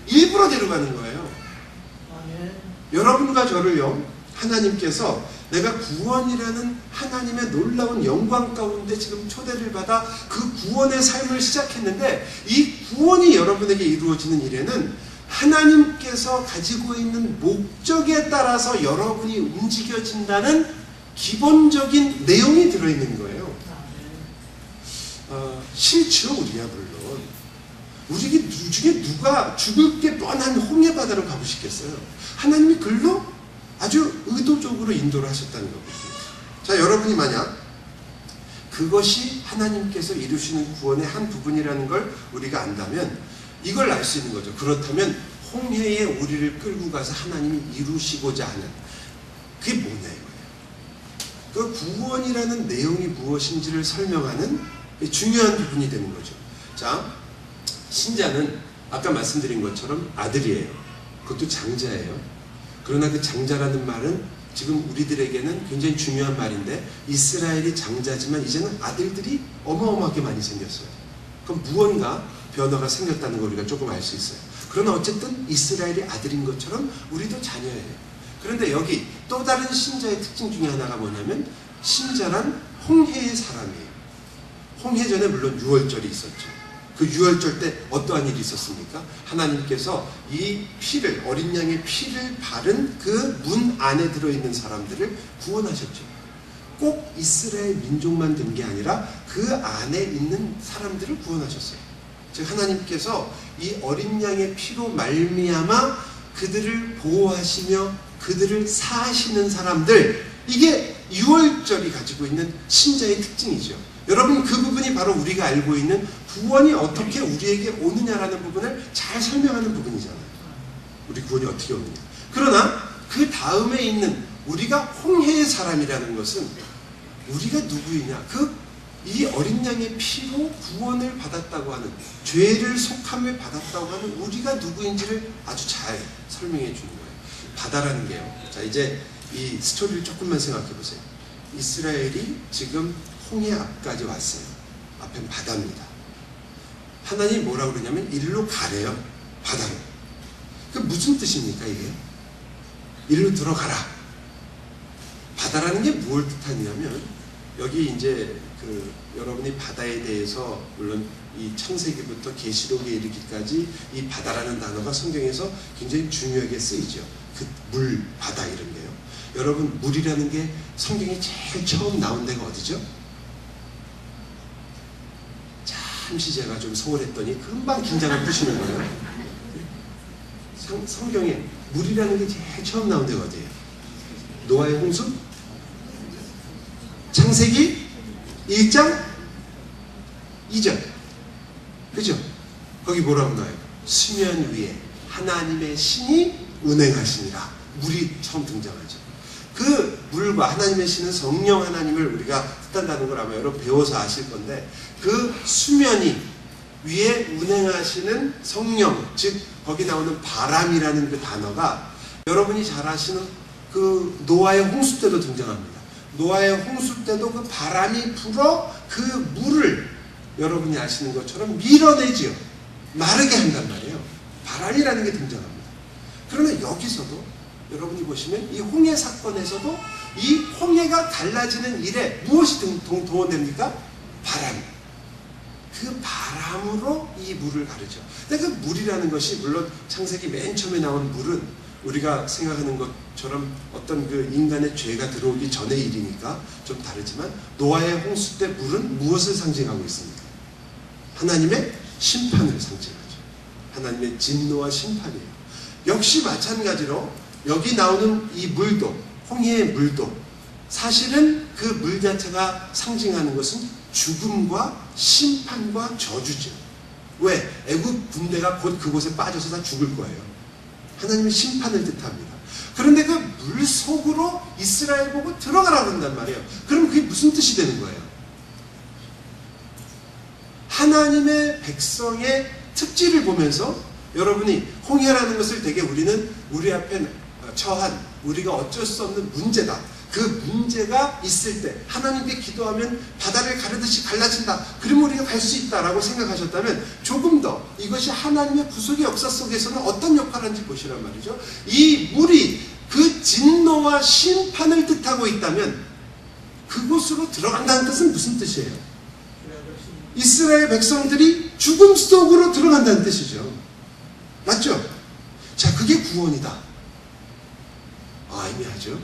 일부러 데려가는 거예요. 여러분과 저를요, 하나님께서 내가 구원이라는 하나님의 놀라운 영광 가운데 지금 초대를 받아 그 구원의 삶을 시작했는데 이 구원이 여러분에게 이루어지는 일에는 하나님께서 가지고 있는 목적에 따라서 여러분이 움직여진다는 기본적인 내용이 들어있는 거예요. 싫죠, 우리야 물론. 우리 중에 누가 죽을 게 뻔한 홍해 바다로 가고 싶겠어요. 하나님이 글로 아주 의도적으로 인도를 하셨다는 거거든요. 자, 여러분이 만약 그것이 하나님께서 이루시는 구원의 한 부분이라는 걸 우리가 안다면 이걸 알 수 있는 거죠. 그렇다면 홍해에 우리를 끌고 가서 하나님이 이루시고자 하는 그게 뭐냐 이거예요. 그 구원이라는 내용이 무엇인지를 설명하는 중요한 부분이 되는 거죠. 자, 신자는 아까 말씀드린 것처럼 아들이에요. 그것도 장자예요. 그러나 그 장자라는 말은 지금 우리들에게는 굉장히 중요한 말인데 이스라엘이 장자지만 이제는 아들들이 어마어마하게 많이 생겼어요. 그럼 무언가 변화가 생겼다는 걸 우리가 조금 알 수 있어요. 그러나 어쨌든 이스라엘이 아들인 것처럼 우리도 자녀예요. 그런데 여기 또 다른 신자의 특징 중에 하나가 뭐냐면 신자란 홍해의 사람이에요. 홍해 전에 물론 유월절이 있었죠. 그 유월절 때 어떠한 일이 있었습니까? 하나님께서 이 피를, 어린 양의 피를 바른 그 문 안에 들어있는 사람들을 구원하셨죠. 꼭 이스라엘 민족만 된 게 아니라 그 안에 있는 사람들을 구원하셨어요. 즉 하나님께서 이 어린 양의 피로 말미암아 그들을 보호하시며 그들을 사하시는 사람들, 이게 유월절이 가지고 있는 신자의 특징이죠. 여러분, 그 부분이 바로 우리가 알고 있는 구원이 어떻게 우리에게 오느냐라는 부분을 잘 설명하는 부분이잖아요. 우리 구원이 어떻게 오느냐. 그러나 그 다음에 있는 우리가 홍해의 사람이라는 것은 우리가 누구이냐, 이 어린 양의 피로 구원을 받았다고 하는, 죄를 속함을 받았다고 하는 우리가 누구인지를 아주 잘 설명해 주는 거예요. 바다라는 게요. 자, 이제 이 스토리를 조금만 생각해 보세요. 이스라엘이 지금 홍해 앞까지 왔어요. 앞엔 바다입니다. 하나님이 뭐라고 그러냐면 일로 가래요. 바다로. 그 무슨 뜻입니까 이게? 일로 들어가라. 바다라는 게 뭘 뜻하냐면 여기 이제 여러분이 바다에 대해서 물론 이 창세기부터 계시록에 이르기까지 이 바다라는 단어가 성경에서 굉장히 중요하게 쓰이죠. 그 물, 바다 이런 게요. 여러분, 물이라는 게 성경에 제일 처음 나온 데가 어디죠? 잠시 제가 좀 소홀했더니 금방 긴장을 푸시는 거예요. 성경에 물이라는 게 제일 처음 나온 데가 어디예요? 노아의 홍수? 창세기 1장 2절. 그죠? 거기 뭐라고 나와요? 수면 위에 하나님의 신이 운행하시니라. 물이 처음 등장하죠. 그 물과 하나님의 신은 성령 하나님을 우리가 뜻한다는 걸 아마 여러분 배워서 아실 건데, 그 수면이 위에 운행하시는 성령, 즉 거기 나오는 바람이라는 그 단어가 여러분이 잘 아시는 그 노아의 홍수 때도 등장합니다. 노아의 홍수 때도 그 바람이 불어 그 물을 여러분이 아시는 것처럼 밀어내지요. 마르게 한단 말이에요. 바람이라는 게 등장합니다. 그러나 여기서도 여러분이 보시면 이 홍해 사건에서도 이 홍해가 갈라지는 일에 무엇이 동원됩니까? 바람. 그 바람으로 이 물을 가르죠. 근데 그 물이라는 것이 물론 창세기 맨 처음에 나온 물은 우리가 생각하는 것처럼 어떤 그 인간의 죄가 들어오기 전의 일이니까 좀 다르지만 노아의 홍수 때 물은 무엇을 상징하고 있습니까? 하나님의 심판을 상징하죠. 하나님의 진노와 심판이에요. 역시 마찬가지로 여기 나오는 이 물도, 홍해의 물도 사실은 그 물 자체가 상징하는 것은 죽음과 심판과 저주죠. 왜? 애국 군대가 곧 그곳에 빠져서 다 죽을 거예요. 하나님의 심판을 뜻합니다. 그런데 그 물 속으로 이스라엘 보고 들어가라고 한단 말이에요. 그럼 그게 무슨 뜻이 되는 거예요? 하나님의 백성의 특질을 보면서 여러분이 홍해라는 것을 되게 우리는 우리 앞에 처한 우리가 어쩔 수 없는 문제다. 그 문제가 있을 때 하나님께 기도하면 바다를 가르듯이 갈라진다. 그러면 우리가 갈 수 있다라고 생각하셨다면 조금 더 이것이 하나님의 구속의 역사 속에서는 어떤 역할을 하는지 보시란 말이죠. 이 물이 그 진노와 심판을 뜻하고 있다면 그곳으로 들어간다는 뜻은 무슨 뜻이에요? 이스라엘 백성들이 죽음 속으로 들어간다는 뜻이죠. 맞죠? 자, 그게 구원이다. 의미하죠.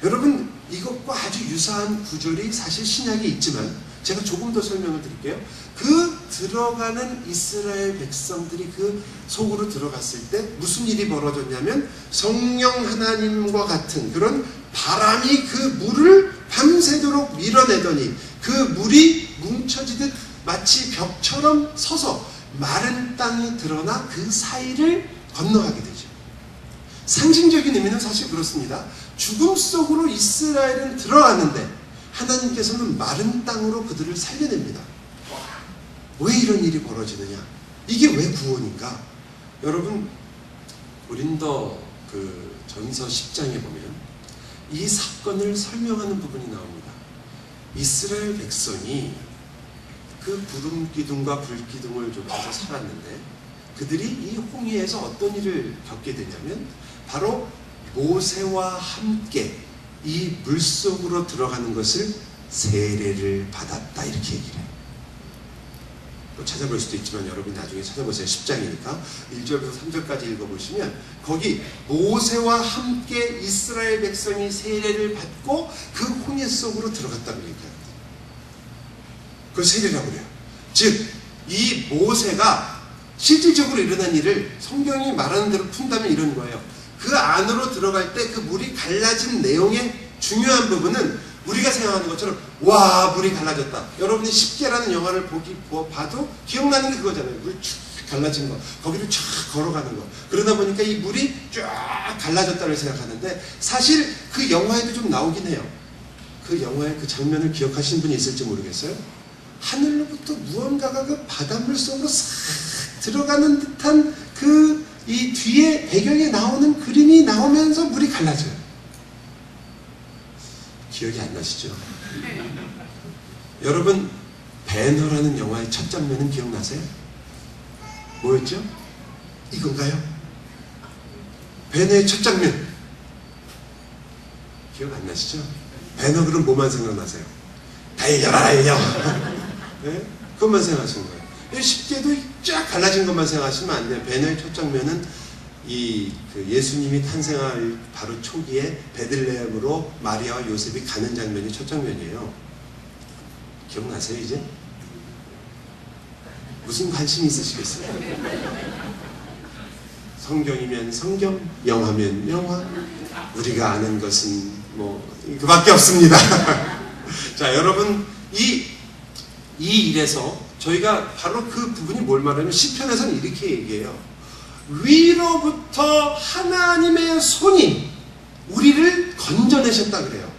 여러분, 이것과 아주 유사한 구절이 사실 신약에 있지만 제가 조금 더 설명을 드릴게요. 그 들어가는 이스라엘 백성들이 그 속으로 들어갔을 때 무슨 일이 벌어졌냐면 성령 하나님과 같은 그런 바람이 그 물을 밤새도록 밀어내더니 그 물이 뭉쳐지듯 마치 벽처럼 서서 마른 땅이 드러나 그 사이를 건너가게 되죠. 상징적인 의미는 사실 그렇습니다. 죽음 속으로 이스라엘은 들어갔는데 하나님께서는 마른 땅으로 그들을 살려냅니다. 왜 이런 일이 벌어지느냐? 이게 왜 구원인가? 여러분, 고린도 그 전서 10장에 보면 이 사건을 설명하는 부분이 나옵니다. 이스라엘 백성이 그 구름 기둥과 불 기둥을 쫓아서 살았는데 그들이 이 홍해에서 어떤 일을 겪게 되냐면 바로 모세와 함께 이 물속으로 들어가는 것을 세례를 받았다 이렇게 얘기를 해요. 또 찾아볼 수도 있지만 여러분 나중에 찾아보세요. 10장이니까 1절부터 3절까지 읽어보시면 거기 모세와 함께 이스라엘 백성이 세례를 받고 그 홍해 속으로 들어갔다고 얘기합니다. 그걸 세례라고 그래요. 즉 이 모세가 실질적으로 일어난 일을 성경이 말하는 대로 푼다면 이런 거예요. 그 안으로 들어갈 때 그 물이 갈라진 내용의 중요한 부분은 우리가 생각하는 것처럼 와 물이 갈라졌다. 여러분이 10개라는 영화를 봐도 기억나는 게 그거잖아요. 물 쫙 갈라진 거. 거기를 쫙 걸어가는 거. 그러다 보니까 이 물이 쫙 갈라졌다고 생각하는데 사실 그 영화에도 좀 나오긴 해요. 그 영화의 그 장면을 기억하시는 분이 있을지 모르겠어요. 하늘로부터 무언가가 그 바닷물 속으로 싹 들어가는 듯한 그 이 뒤에 배경에 나오는 그림이 나오면서 물이 갈라져요. 기억이 안 나시죠? 여러분, 배너라는 영화의 첫 장면은 기억나세요? 뭐였죠? 이건가요? 배너의 첫 장면 기억 안 나시죠? 배너 그럼 뭐만 생각나세요? 달려라 달려! 네? 그것만 생각하시는 거예요. 쉽게도 쫙 갈라진 것만 생각하시면 안 돼요. 배너의 첫 장면은 그 예수님이 탄생할 바로 초기에 베들레헴으로 마리아와 요셉이 가는 장면이 첫 장면이에요. 기억나세요 이제? 무슨 관심이 있으시겠어요? 성경이면 성경, 영화면 영화. 우리가 아는 것은 뭐 그밖에 없습니다. 자, 여러분 이 일에서 저희가 바로 그 부분이 뭘 말하냐면 시편에서는 이렇게 얘기해요. 위로부터 하나님의 손이 우리를 건져내셨다 그래요.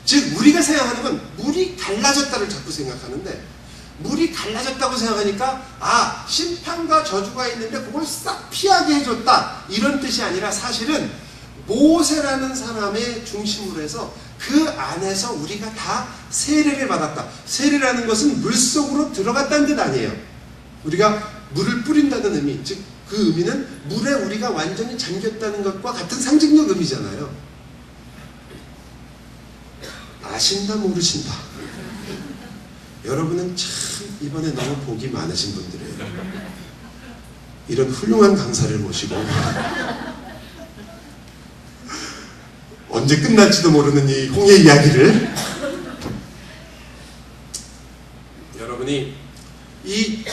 즉 우리가 생각하는 건 물이 갈라졌다를 자꾸 생각하는데 물이 갈라졌다고 생각하니까 심판과 저주가 있는데 그걸 싹 피하게 해줬다 이런 뜻이 아니라 사실은 모세라는 사람의 중심으로 해서 그 안에서 우리가 다 세례를 받았다. 세례라는 것은 물속으로 들어갔다는 뜻 아니에요. 우리가 물을 뿌린다는 의미, 즉 그 의미는 물에 우리가 완전히 잠겼다는 것과 같은 상징적 의미잖아요. 아신다 모르신다. 여러분은 참 이번에 너무 복이 많으신 분들이에요. 이런 훌륭한 강사를 모시고 언제 끝날지도 모르는 이 홍해 이야기를 여러분이 이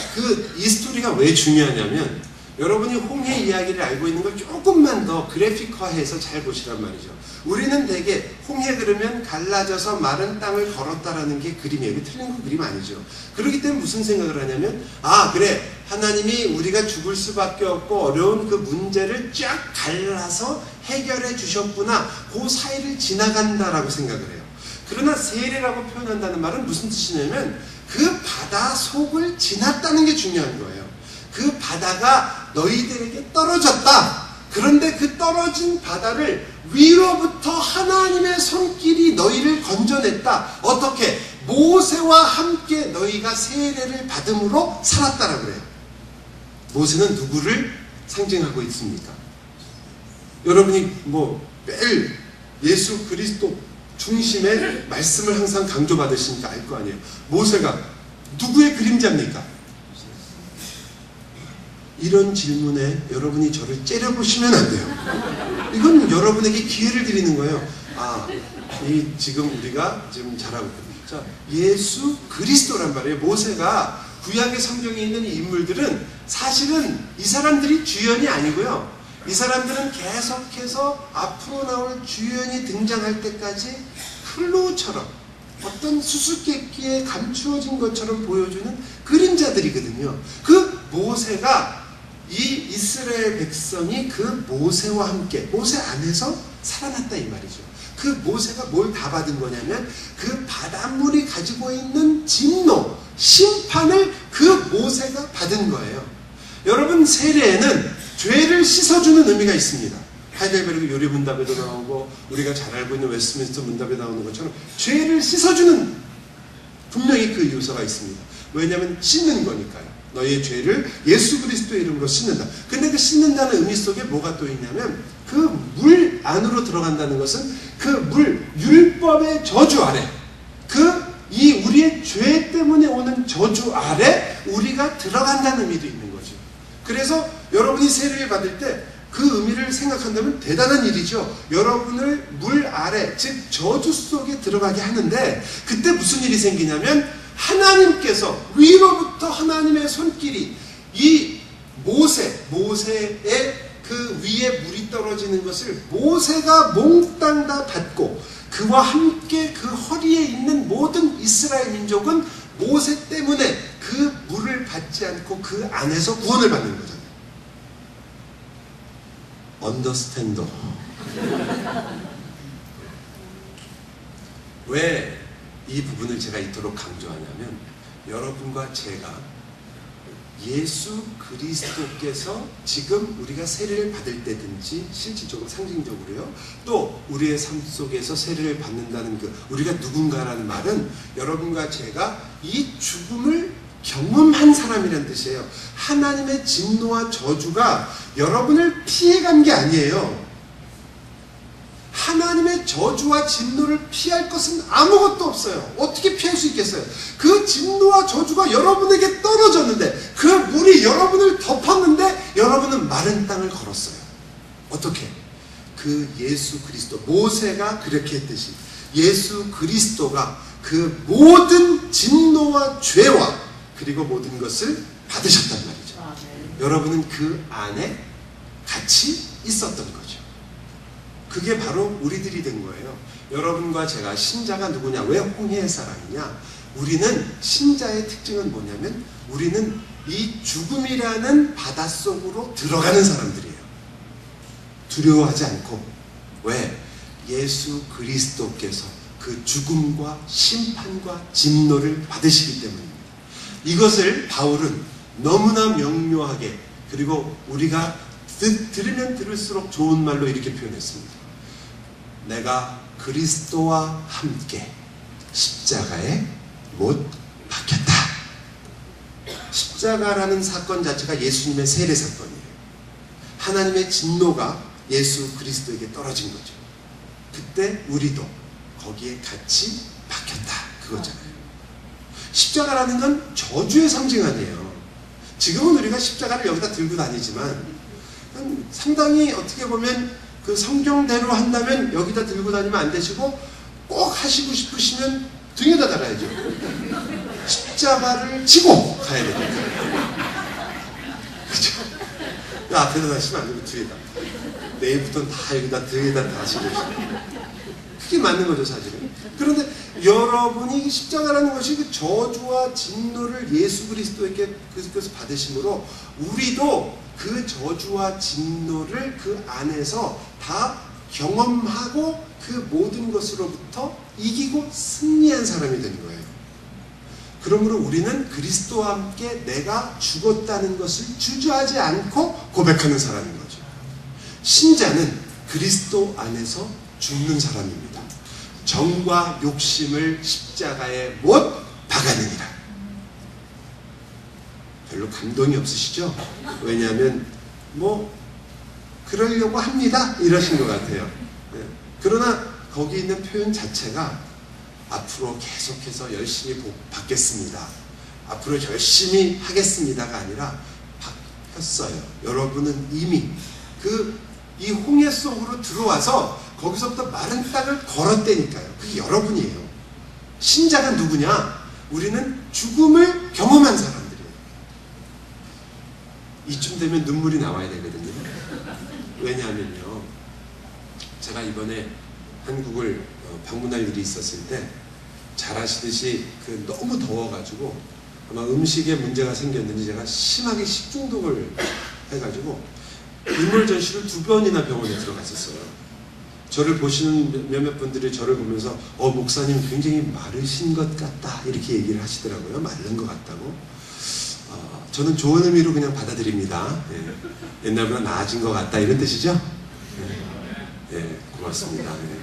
스토리가 왜 중요하냐면 여러분이 홍해 이야기를 알고 있는 걸 조금만 더 그래픽화해서 잘 보시란 말이죠. 우리는 대개 홍해 그러면 갈라져서 마른 땅을 걸었다라는 게 그림이에요. 틀린 거 그림 아니죠. 그렇기 때문에 무슨 생각을 하냐면 그래 하나님이 우리가 죽을 수밖에 없고 어려운 그 문제를 쫙 갈라서 해결해 주셨구나. 그 사이를 지나간다라고 생각을 해요. 그러나 세례라고 표현한다는 말은 무슨 뜻이냐면 그 바다 속을 지났다는 게 중요한 거예요. 그 바다가 너희들에게 떨어졌다. 그런데 그 떨어진 바다를 위로부터 하나님의 손길이 너희를 건져냈다. 어떻게? 모세와 함께 너희가 세례를 받음으로 살았다라고 그래요. 모세는 누구를 상징하고 있습니까? 여러분이 매일 예수 그리스도 중심의 말씀을 항상 강조받으시니까 알 거 아니에요. 모세가 누구의 그림자입니까? 이런 질문에 여러분이 저를 째려보시면 안 돼요. 이건 여러분에게 기회를 드리는 거예요. 지금 우리가 지금 잘하고 있거든요. 자, 예수 그리스도란 말이에요. 모세가 구약의 성경에 있는 이 인물들은 사실은 이 사람들이 주연이 아니고요. 이 사람들은 계속해서 앞으로 나올 주연이 등장할 때까지 클로우처럼 어떤 수수께끼에 감추어진 것처럼 보여주는 그림자들이거든요. 그 모세가 이 이스라엘 백성이 그 모세와 함께 모세 안에서 살아났다 이 말이죠. 그 모세가 뭘 다 받은 거냐면 그 바닷물이 가지고 있는 진노, 심판을 그 모세가 받은 거예요. 여러분, 세례에는 죄를 씻어주는 의미가 있습니다. 하이델베르그 요리문답에도 나오고 우리가 잘 알고 있는 웨스트민스터 문답에 나오는 것처럼 죄를 씻어주는 분명히 그 요소가 있습니다. 왜냐하면 씻는 거니까요. 너희의 죄를 예수 그리스도의 이름으로 씻는다. 근데 그 씻는다는 의미 속에 뭐가 또 있냐면 그 물 안으로 들어간다는 것은 그 물, 율법의 저주 아래, 이 우리의 죄 때문에 오는 저주 아래 우리가 들어간다는 의미도 있는 거죠. 그래서 여러분이 세례를 받을 때 그 의미를 생각한다면 대단한 일이죠. 여러분을 물 아래, 즉 저주 속에 들어가게 하는데 그때 무슨 일이 생기냐면 하나님께서 위로부터 하나님의 손길이 이 모세의 그 위에 물이 떨어지는 것을 모세가 몽땅 다 받고 그와 함께 그 허리에 있는 모든 이스라엘 민족은 모세 때문에 그 물을 받지 않고 그 안에서 구원을 받는 거잖아요. 언더스탠더. 왜 이 부분을 제가 이토록 강조하냐면 여러분과 제가 예수 그리스도께서 지금 우리가 세례를 받을 때든지 실질적으로 상징적으로요, 또 우리의 삶 속에서 세례를 받는다는 우리가 누군가라는 말은 여러분과 제가 이 죽음을 경험한 사람이란 뜻이에요. 하나님의 진노와 저주가 여러분을 피해간 게 아니에요. 하나님의 저주와 진노를 피할 것은 아무것도 없어요. 어떻게 피할 수 있겠어요? 그 진노와 저주가 여러분에게 떨어졌는데 그 물이 여러분을 덮었는데 여러분은 마른 땅을 걸었어요. 어떻게? 그 예수 그리스도, 모세가 그렇게 했듯이 예수 그리스도가 그 모든 진노와 죄와 그리고 모든 것을 받으셨단 말이죠. 여러분은 그 안에 같이 있었던 거죠. 그게 바로 우리들이 된 거예요. 여러분과 제가 신자가 누구냐? 왜 홍해의 사람이냐? 우리는 신자의 특징은 뭐냐면 우리는 이 죽음이라는 바닷속으로 들어가는 사람들이에요. 두려워하지 않고. 왜? 예수 그리스도께서 그 죽음과 심판과 진노를 받으시기 때문입니다. 이것을 바울은 너무나 명료하게, 그리고 우리가 들으면 들을수록 좋은 말로 이렇게 표현했습니다. 내가 그리스도와 함께 십자가에 못 박혔다. 십자가라는 사건 자체가 예수님의 세례 사건이에요. 하나님의 진노가 예수 그리스도에게 떨어진 거죠. 그때 우리도 거기에 같이 박혔다. 그거잖아요. 십자가라는 건 저주의 상징 아니에요. 지금은 우리가 십자가를 여기다 들고 다니지만 상당히 어떻게 보면 그 성경대로 한다면 여기다 들고 다니면 안 되시고 꼭 하시고 싶으시면 등에다 달아야죠. 십자가를 지고 가야 됩니다. 그죠? 앞에다 다시면 안 되고 뒤에다. 내일부터는 다 여기다 등에다 다시고. 그게 맞는 거죠, 사실은. 그런데 여러분이 십자가라는 것이 그 저주와 진노를 예수 그리스도에게 그래서 받으심으로 우리도 그 저주와 진노를 그 안에서 다 경험하고 그 모든 것으로부터 이기고 승리한 사람이 되는 거예요. 그러므로 우리는 그리스도와 함께 내가 죽었다는 것을 주저하지 않고 고백하는 사람인 거죠. 신자는 그리스도 안에서 죽는 사람입니다. 정과 욕심을 십자가에 못 박아내니라. 별로 감동이 없으시죠? 왜냐하면 뭐 그러려고 합니다 이러신 것 같아요. 그러나 거기 있는 표현 자체가 앞으로 계속해서 열심히 받겠습니다, 앞으로 열심히 하겠습니다가 아니라 바뀌었어요. 여러분은 이미 이 홍해 속으로 들어와서 거기서부터 마른 땅을 걸었다니까요. 그게 여러분이에요. 신자가 누구냐? 우리는 죽음을 경험한 사람들이에요. 이쯤 되면 눈물이 나와야 되거든요. 왜냐하면요, 제가 이번에 한국을 방문할 일이 있었을 때 잘 아시듯이 너무 더워가지고 아마 음식에 문제가 생겼는지 제가 심하게 식중독을 해가지고 인물전시를 2번이나 병원에 들어갔었어요. 저를 보시는 몇몇 분들이 저를 보면서 목사님 굉장히 마르신 것 같다 이렇게 얘기를 하시더라고요. 마른 것 같다고. 저는 좋은 의미로 그냥 받아들입니다. 예. 옛날보다 나아진 것 같다 이런 뜻이죠? 예, 고맙습니다. 예.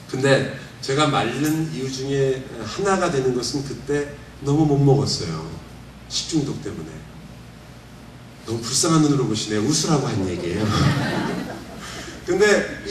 근데 제가 마른 이유 중에 하나가 되는 것은 그때 너무 못 먹었어요. 식중독 때문에. 너무 불쌍한 눈으로 보시네요. 웃으라고 한 얘기예요. 근데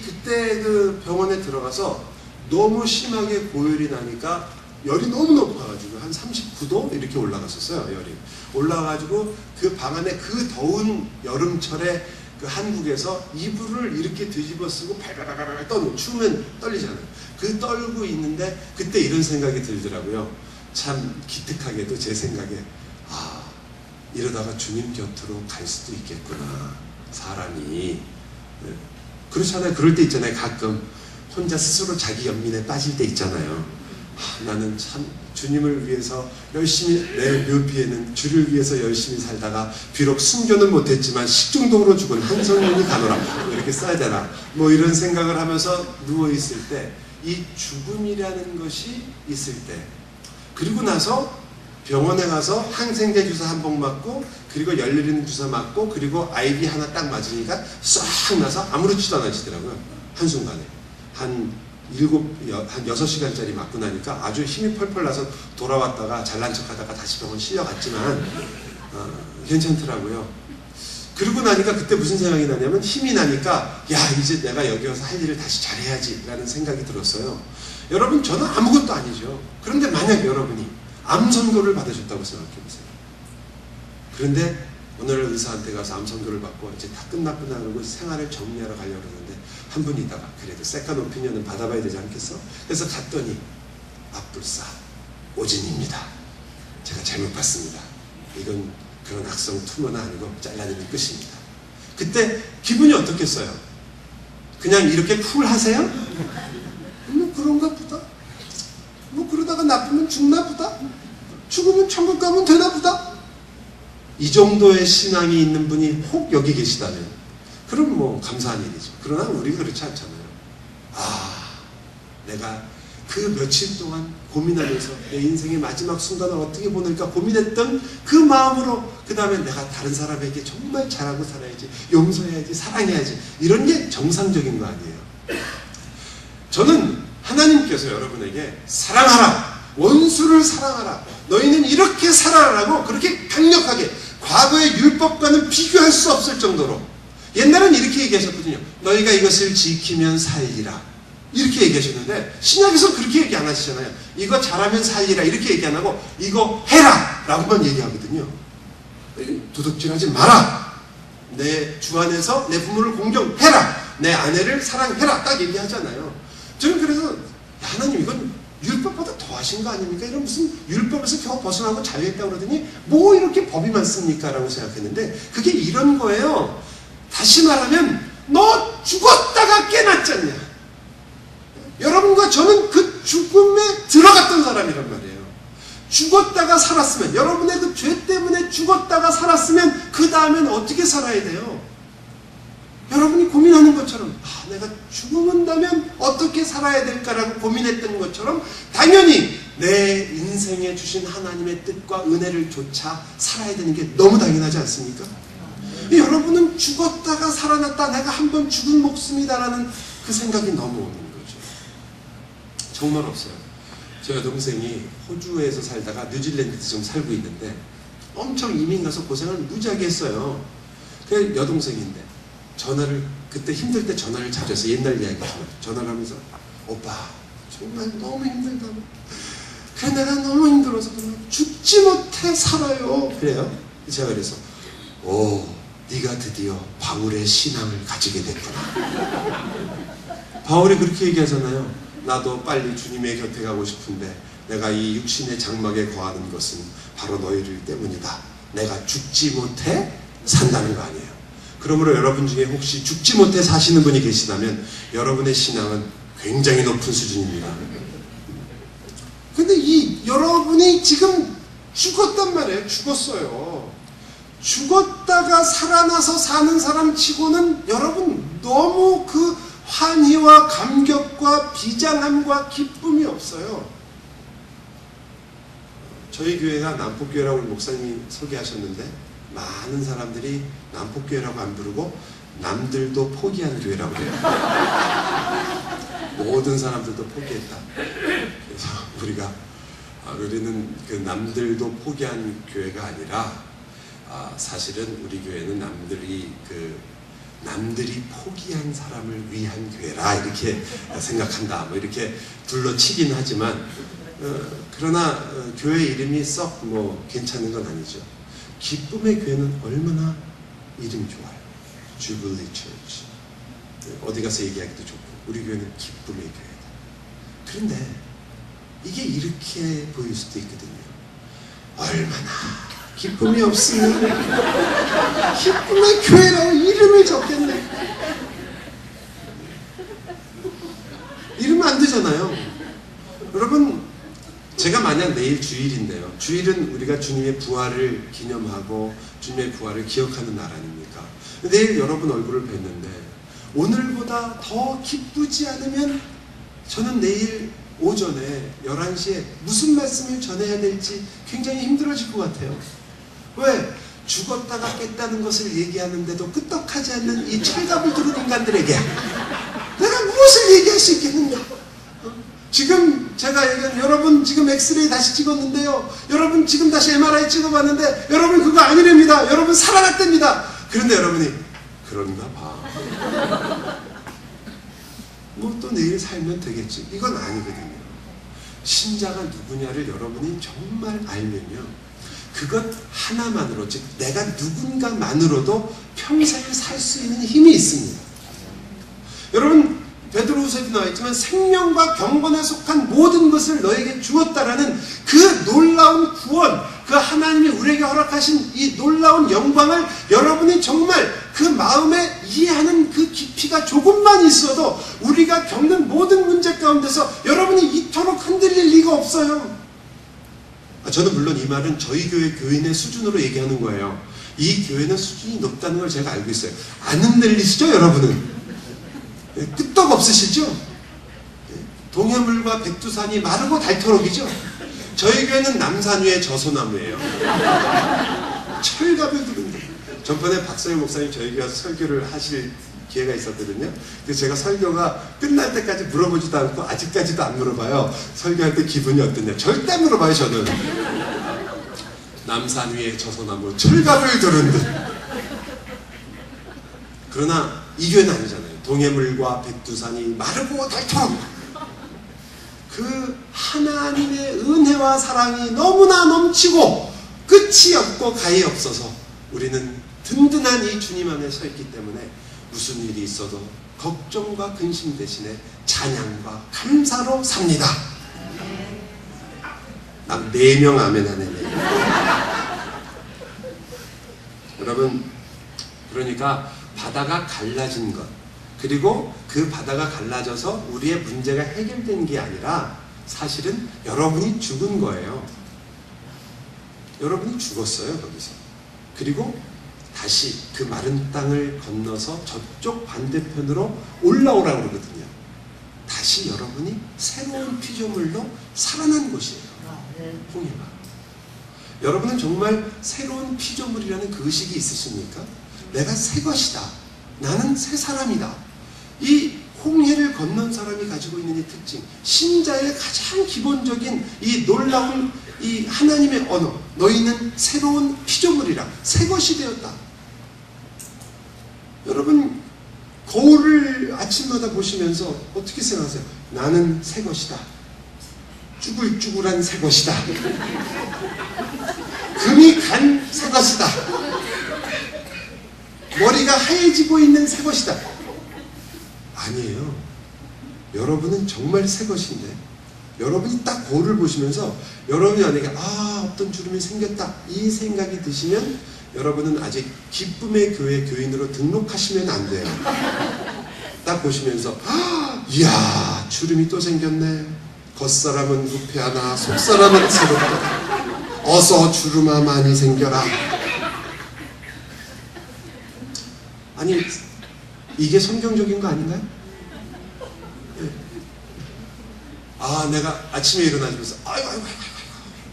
그때 그 병원에 들어가서 너무 심하게 고열이 나니까 열이 너무 높아가지고 한 39도 이렇게 올라갔었어요. 열이 올라가가지고 그 방 안에 그 더운 여름철에 그 한국에서 이불을 이렇게 뒤집어 쓰고 발발발발 떠는, 추우면 떨리잖아요. 그 떨고 있는데 그때 이런 생각이 들더라고요. 참 기특하게도 제 생각에 이러다가 주님 곁으로 갈 수도 있겠구나 사람이. 그렇잖아요. 그럴 때 있잖아요. 가끔 혼자 스스로 자기 연민에 빠질 때 있잖아요. 나는 참 주님을 위해서 열심히 내 묘비에는 주를 위해서 열심히 살다가 비록 순교는 못했지만 식중독으로 죽은 한성민이 가노라 이렇게 써야 되나 뭐 이런 생각을 하면서 누워있을 때 이 죽음이라는 것이 있을 때, 그리고 나서 병원에 가서 항생제 주사 한 번 맞고 그리고 열내리는 주사 맞고 그리고 아이비 하나 딱 맞으니까 싹 나서 아무렇지도 않아지더라고요. 한순간에 한 6시간짜리 맞고 나니까 아주 힘이 펄펄 나서 돌아왔다가 잘난 척하다가 다시 병원 실려갔지만 괜찮더라고요. 그러고 나니까 그때 무슨 생각이 나냐면 힘이 나니까 야 이제 내가 여기 와서 할 일을 다시 잘해야지 라는 생각이 들었어요. 여러분 저는 아무것도 아니죠. 그런데 만약 여러분이 암 선고를 받으셨다고 생각해보세요. 그런데 오늘 의사한테 가서 암 선고를 받고 이제 다 끝났구나 그러고 생활을 정리하러 가려고 그러는데 한 분 있다가 그래도 세컨 오피니언은 받아봐야 되지 않겠어? 그래서 갔더니 압불사 오진입니다. 제가 잘못 봤습니다. 이건 그런 악성 투머는 아니고 잘라내는 끝입니다. 그때 기분이 어떻겠어요? 그냥 이렇게 쿨 하세요? 뭐 그런가 보다. 뭐 그러다가 나쁘면 죽나 보다. 죽으면 천국 가면 되나 보다. 이 정도의 신앙이 있는 분이 혹 여기 계시다면 그럼 뭐 감사한 일이죠. 그러나 우리가 그렇지 않잖아요. 내가 그 며칠 동안 고민하면서 내 인생의 마지막 순간을 어떻게 보낼까 고민했던 그 마음으로 그 다음에 내가 다른 사람에게 정말 잘하고 살아야지, 용서해야지, 사랑해야지, 이런 게 정상적인 거 아니에요. 저는 하나님께서 여러분에게 사랑하라, 원수를 사랑하라, 너희는 이렇게 살아라라고 그렇게 강력하게 과거의 율법과는 비교할 수 없을 정도로, 옛날엔 이렇게 얘기하셨거든요. 너희가 이것을 지키면 살리라 이렇게 얘기하셨는데 신약에서 그렇게 얘기 안 하시잖아요. 이거 잘하면 살리라 이렇게 얘기 안 하고 이거 해라 라고만 얘기하거든요. 도둑질하지 마라, 내 주 안에서 내 부모를 공경해라, 내 아내를 사랑해라 딱 얘기하잖아요. 저는 그래서 하나님 이건 율법보다 더 하신 거 아닙니까? 이런 무슨 율법에서 겨우 벗어나고 자유했다고 그러더니 뭐 이렇게 법이 많습니까? 라고 생각했는데 그게 이런 거예요. 다시 말하면 너 죽었다가 깨났잖냐. 여러분과 저는 그 죽음에 들어갔던 사람이란 말이에요. 죽었다가 살았으면, 여러분의 그 죄 때문에 죽었다가 살았으면 그 다음엔 어떻게 살아야 돼요? 여러분이 고민하는 것처럼 내가 죽는다면 어떻게 살아야 될까라고 고민했던 것처럼 당연히 내 인생에 주신 하나님의 뜻과 은혜를 좇아 살아야 되는 게 너무 당연하지 않습니까? 여러분은 죽었다가 살아났다, 내가 한번 죽은 목숨이다라는 그 생각이 너무 오는 거죠. 정말 없어요. 제 여동생이 호주에서 살다가 뉴질랜드에서 지금 살고 있는데 엄청 이민 가서 고생을 무지하게 했어요. 그 여동생인데 전화를, 그때 힘들 때 전화를 자주 해서 옛날 이야기지만 전화를 하면서 오빠 정말 너무 힘들다고, 그래 내가 너무 힘들어서 죽지 못해 살아요 그래요. 제가 그래서 네가 드디어 바울의 신앙을 가지게 됐구나. 바울이 그렇게 얘기하잖아요. 나도 빨리 주님의 곁에 가고 싶은데 내가 이 육신의 장막에 거하는 것은 바로 너희들 때문이다. 내가 죽지 못해 산다는 거 아니에요. 그러므로 여러분 중에 혹시 죽지 못해 사시는 분이 계시다면 여러분의 신앙은 굉장히 높은 수준입니다. 근데 여러분이 지금 죽었단 말이에요. 죽었어요. 죽었다가 살아나서 사는 사람 치고는 여러분 너무 그 환희와 감격과 비장함과 기쁨이 없어요. 저희 교회가 남폭교회라고 목사님이 소개하셨는데 많은 사람들이 남폭교회라고 안 부르고 남들도 포기한 교회라고 그래요. 모든 사람들도 포기했다. 그래서 우리는 그 남들도 포기한 교회가 아니라 사실은 우리 교회는 남들이 포기한 사람을 위한 교회라 이렇게 생각한다. 뭐 이렇게 둘러치긴 하지만 그러나 교회 이름이 썩 괜찮은 건 아니죠. 기쁨의 교회는 얼마나 이름이 좋아요. 주빌리 처치. 어디 가서 얘기하기도 좋고 우리 교회는 기쁨의 교회다. 그런데 이게 이렇게 보일 수도 있거든요. 얼마나 기쁨이 없으면 기쁨의 교회라고 이름을 적겠네. 이러면 안 되잖아요. 여러분, 제가 만약 내일 주일인데요. 주일은 우리가 주님의 부활을 기념하고 주님의 부활을 기억하는 날 아닙니까? 내일 여러분 얼굴을 뵀는데 오늘보다 더 기쁘지 않으면 저는 내일 오전에 11시에 무슨 말씀을 전해야 될지 굉장히 힘들어질 것 같아요. 왜? 죽었다가 깼다는 것을 얘기하는데도 끄떡하지 않는 이 철갑을 두른 인간들에게 내가 무엇을 얘기할 수 있겠는가? 지금 제가 얘기한 여러분 지금 엑스레이 다시 찍었는데요. 여러분 지금 다시 MRI 찍어봤는데 여러분 그거 아니랍니다. 여러분 살아났답니다. 그런데 여러분이 그런가 봐. 또 내일 살면 되겠지. 이건 아니거든요. 신자가 누구냐를 여러분이 정말 알면요. 그것 하나만으로, 즉 내가 누군가만으로도 평생 살 수 있는 힘이 있습니다. 여러분 베드로후서에도 나와있지만 생명과 경건에 속한 모든 것을 너에게 주었다라는 그 놀라운 구원, 그 하나님이 우리에게 허락하신 이 놀라운 영광을 여러분이 정말 그 마음에 이해하는 그 깊이가 조금만 있어도 우리가 겪는 모든 문제 가운데서 여러분이 이토록 흔들릴 리가 없어요. 저는 물론 이 말은 저희 교회 교인의 수준으로 얘기하는 거예요. 이 교회는 수준이 높다는 걸 제가 알고 있어요. 안 흔들리시죠 여러분은? 끄떡 없으시죠? 동해물과 백두산이 마르고 닳도록이죠? 저희 교회는 남산 위에 저소나무예요. 철갑을 두른데. 전번에 박서영 목사님 저희 교회 와서 설교를 하실 기회가 있었거든요. 그래서 제가 설교가 끝날 때까지 물어보지도 않고 아직까지도 안 물어봐요. 설교할 때 기분이 어떠냐. 절대 안 물어봐요 저는. 남산 위에 저소나무 철갑을 두른 듯. 그러나 이 교회는 아니잖아요. 동해물과 백두산이 마르고 닳도록 그 하나님의 은혜와 사랑이 너무나 넘치고 끝이 없고 가히 없어서 우리는 든든한 이 주님 안에 서 있기 때문에 무슨 일이 있어도 걱정과 근심 대신에 찬양과 감사로 삽니다. 4명 아멘 하네. 여러분, 그러니까 바다가 갈라진 것, 그리고 그 바다가 갈라져서 우리의 문제가 해결된 게 아니라 사실은 여러분이 죽은 거예요. 여러분이 죽었어요 거기서. 그리고 다시 그 마른 땅을 건너서 저쪽 반대편으로 올라오라고 그러거든요. 다시 여러분이 새로운 피조물로 살아난 곳이에요. 홍해가. 여러분은 정말 새로운 피조물이라는 그 의식이 있으십니까? 내가 새 것이다. 나는 새 사람이다. 이 홍해를 건넌 사람이 가지고 있는 이 특징, 신자의 가장 기본적인 이 놀라운 이 하나님의 언어, 너희는 새로운 피조물이라, 새 것이 되었다. 여러분 거울을 아침마다 보시면서 어떻게 생각하세요? 나는 새 것이다. 쭈글쭈글한 새 것이다. 금이 간 새 것이다. 머리가 하얘지고 있는 새 것이다. 아니에요. 여러분은 정말 새 것인데, 여러분이 딱 거울을 보시면서 여러분이 만약에 어떤 주름이 생겼다 이 생각이 드시면 여러분은 아직 기쁨의 교회 교인으로 등록하시면 안 돼요. 딱 보시면서 이야 주름이 또 생겼네. 겉사람은 후패하나 속사람은 새롭다. 어서 주름아 많이 생겨라. 아니 이게 성경적인 거 아닌가요? 네. 내가 아침에 일어나면서 아이고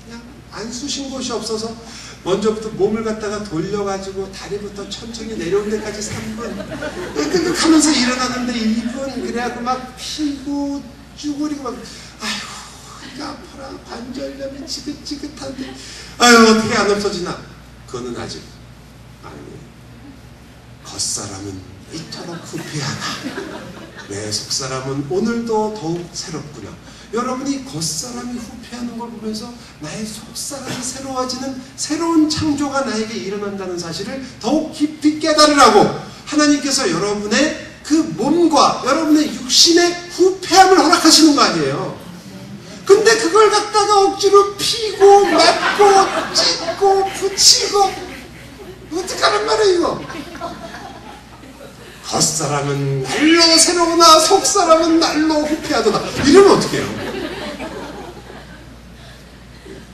그냥 안 쑤신 곳이 없어서 먼저부터 몸을 갖다가 돌려가지고 다리부터 천천히 내려올 때까지 3분 끙끙하면서 일어나는데 2분 그래갖고 막 피고 쭈그리고 막 아이고 아파라 관절염이 지긋지긋한데 어떻게 안 없어지나. 그거는 아직 아니에요. 겉사람은 이토록 후패하나 내 속사람은 오늘도 더욱 새롭구나. 여러분이 겉사람이 후패하는 걸 보면서 나의 속사람이 새로워지는 새로운 창조가 나에게 일어난다는 사실을 더욱 깊이 깨달으라고 하나님께서 여러분의 그 몸과 여러분의 육신의 후패함을 허락하시는 거 아니에요. 근데 그걸 갖다가 억지로 피고 맞고 찢고 붙이고 어떡하란 말이에요 이거. 겉사람은 날로 새로우나 속사람은 날로 후패하도다. 이러면 어떡해요?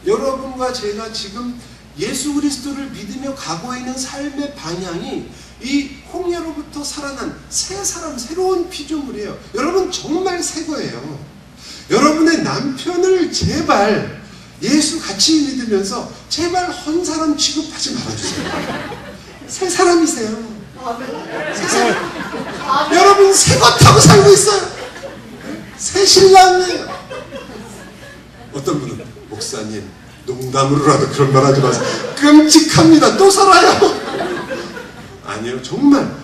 여러분과 제가 지금 예수 그리스도를 믿으며 가고 있는 삶의 방향이 이 홍해로부터 살아난 새 사람, 새로운 피조물이에요. 여러분 정말 새 거예요. 여러분의 남편을 제발 예수 같이 믿으면서 제발 헌 사람 취급하지 말아주세요. 새 사람이세요. 여러분 새 것 타고 살고 있어요. 새 신랑이에요. 어떤 분은 목사님 농담으로라도 그런 말 하지 마세요. 끔찍합니다. 또 살아요. 아니요 정말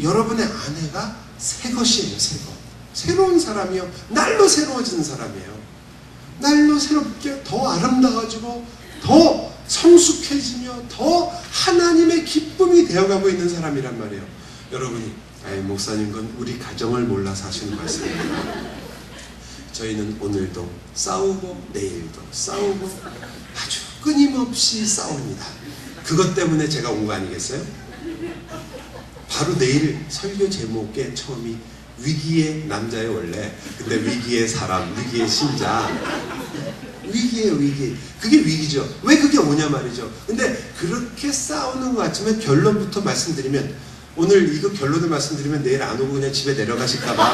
여러분의 아내가 새 것이에요. 새 것. 새로운 사람이요. 날로 새로워지는 사람이에요. 날로 새롭게 더 아름다워지고 더 성숙해지며 더 하나님의 기쁨이 되어가고 있는 사람이란 말이에요. 여러분이 목사님 건 우리 가정을 몰라서 하시는 말씀입니다. 저희는 오늘도 싸우고 내일도 싸우고 아주 끊임없이 싸웁니다. 그것 때문에 제가 온 거 아니겠어요? 바로 내일 설교 제목의 처음이 위기의 남자의 원래. 근데 위기의 사람, 위기의 신자. 위기예요, 위기. 그게 위기죠. 왜 그게 오냐 말이죠. 근데 그렇게 싸우는 것 같으면 결론부터 말씀드리면, 오늘 이거 결론을 말씀드리면 내일 안 오고 그냥 집에 내려가실까봐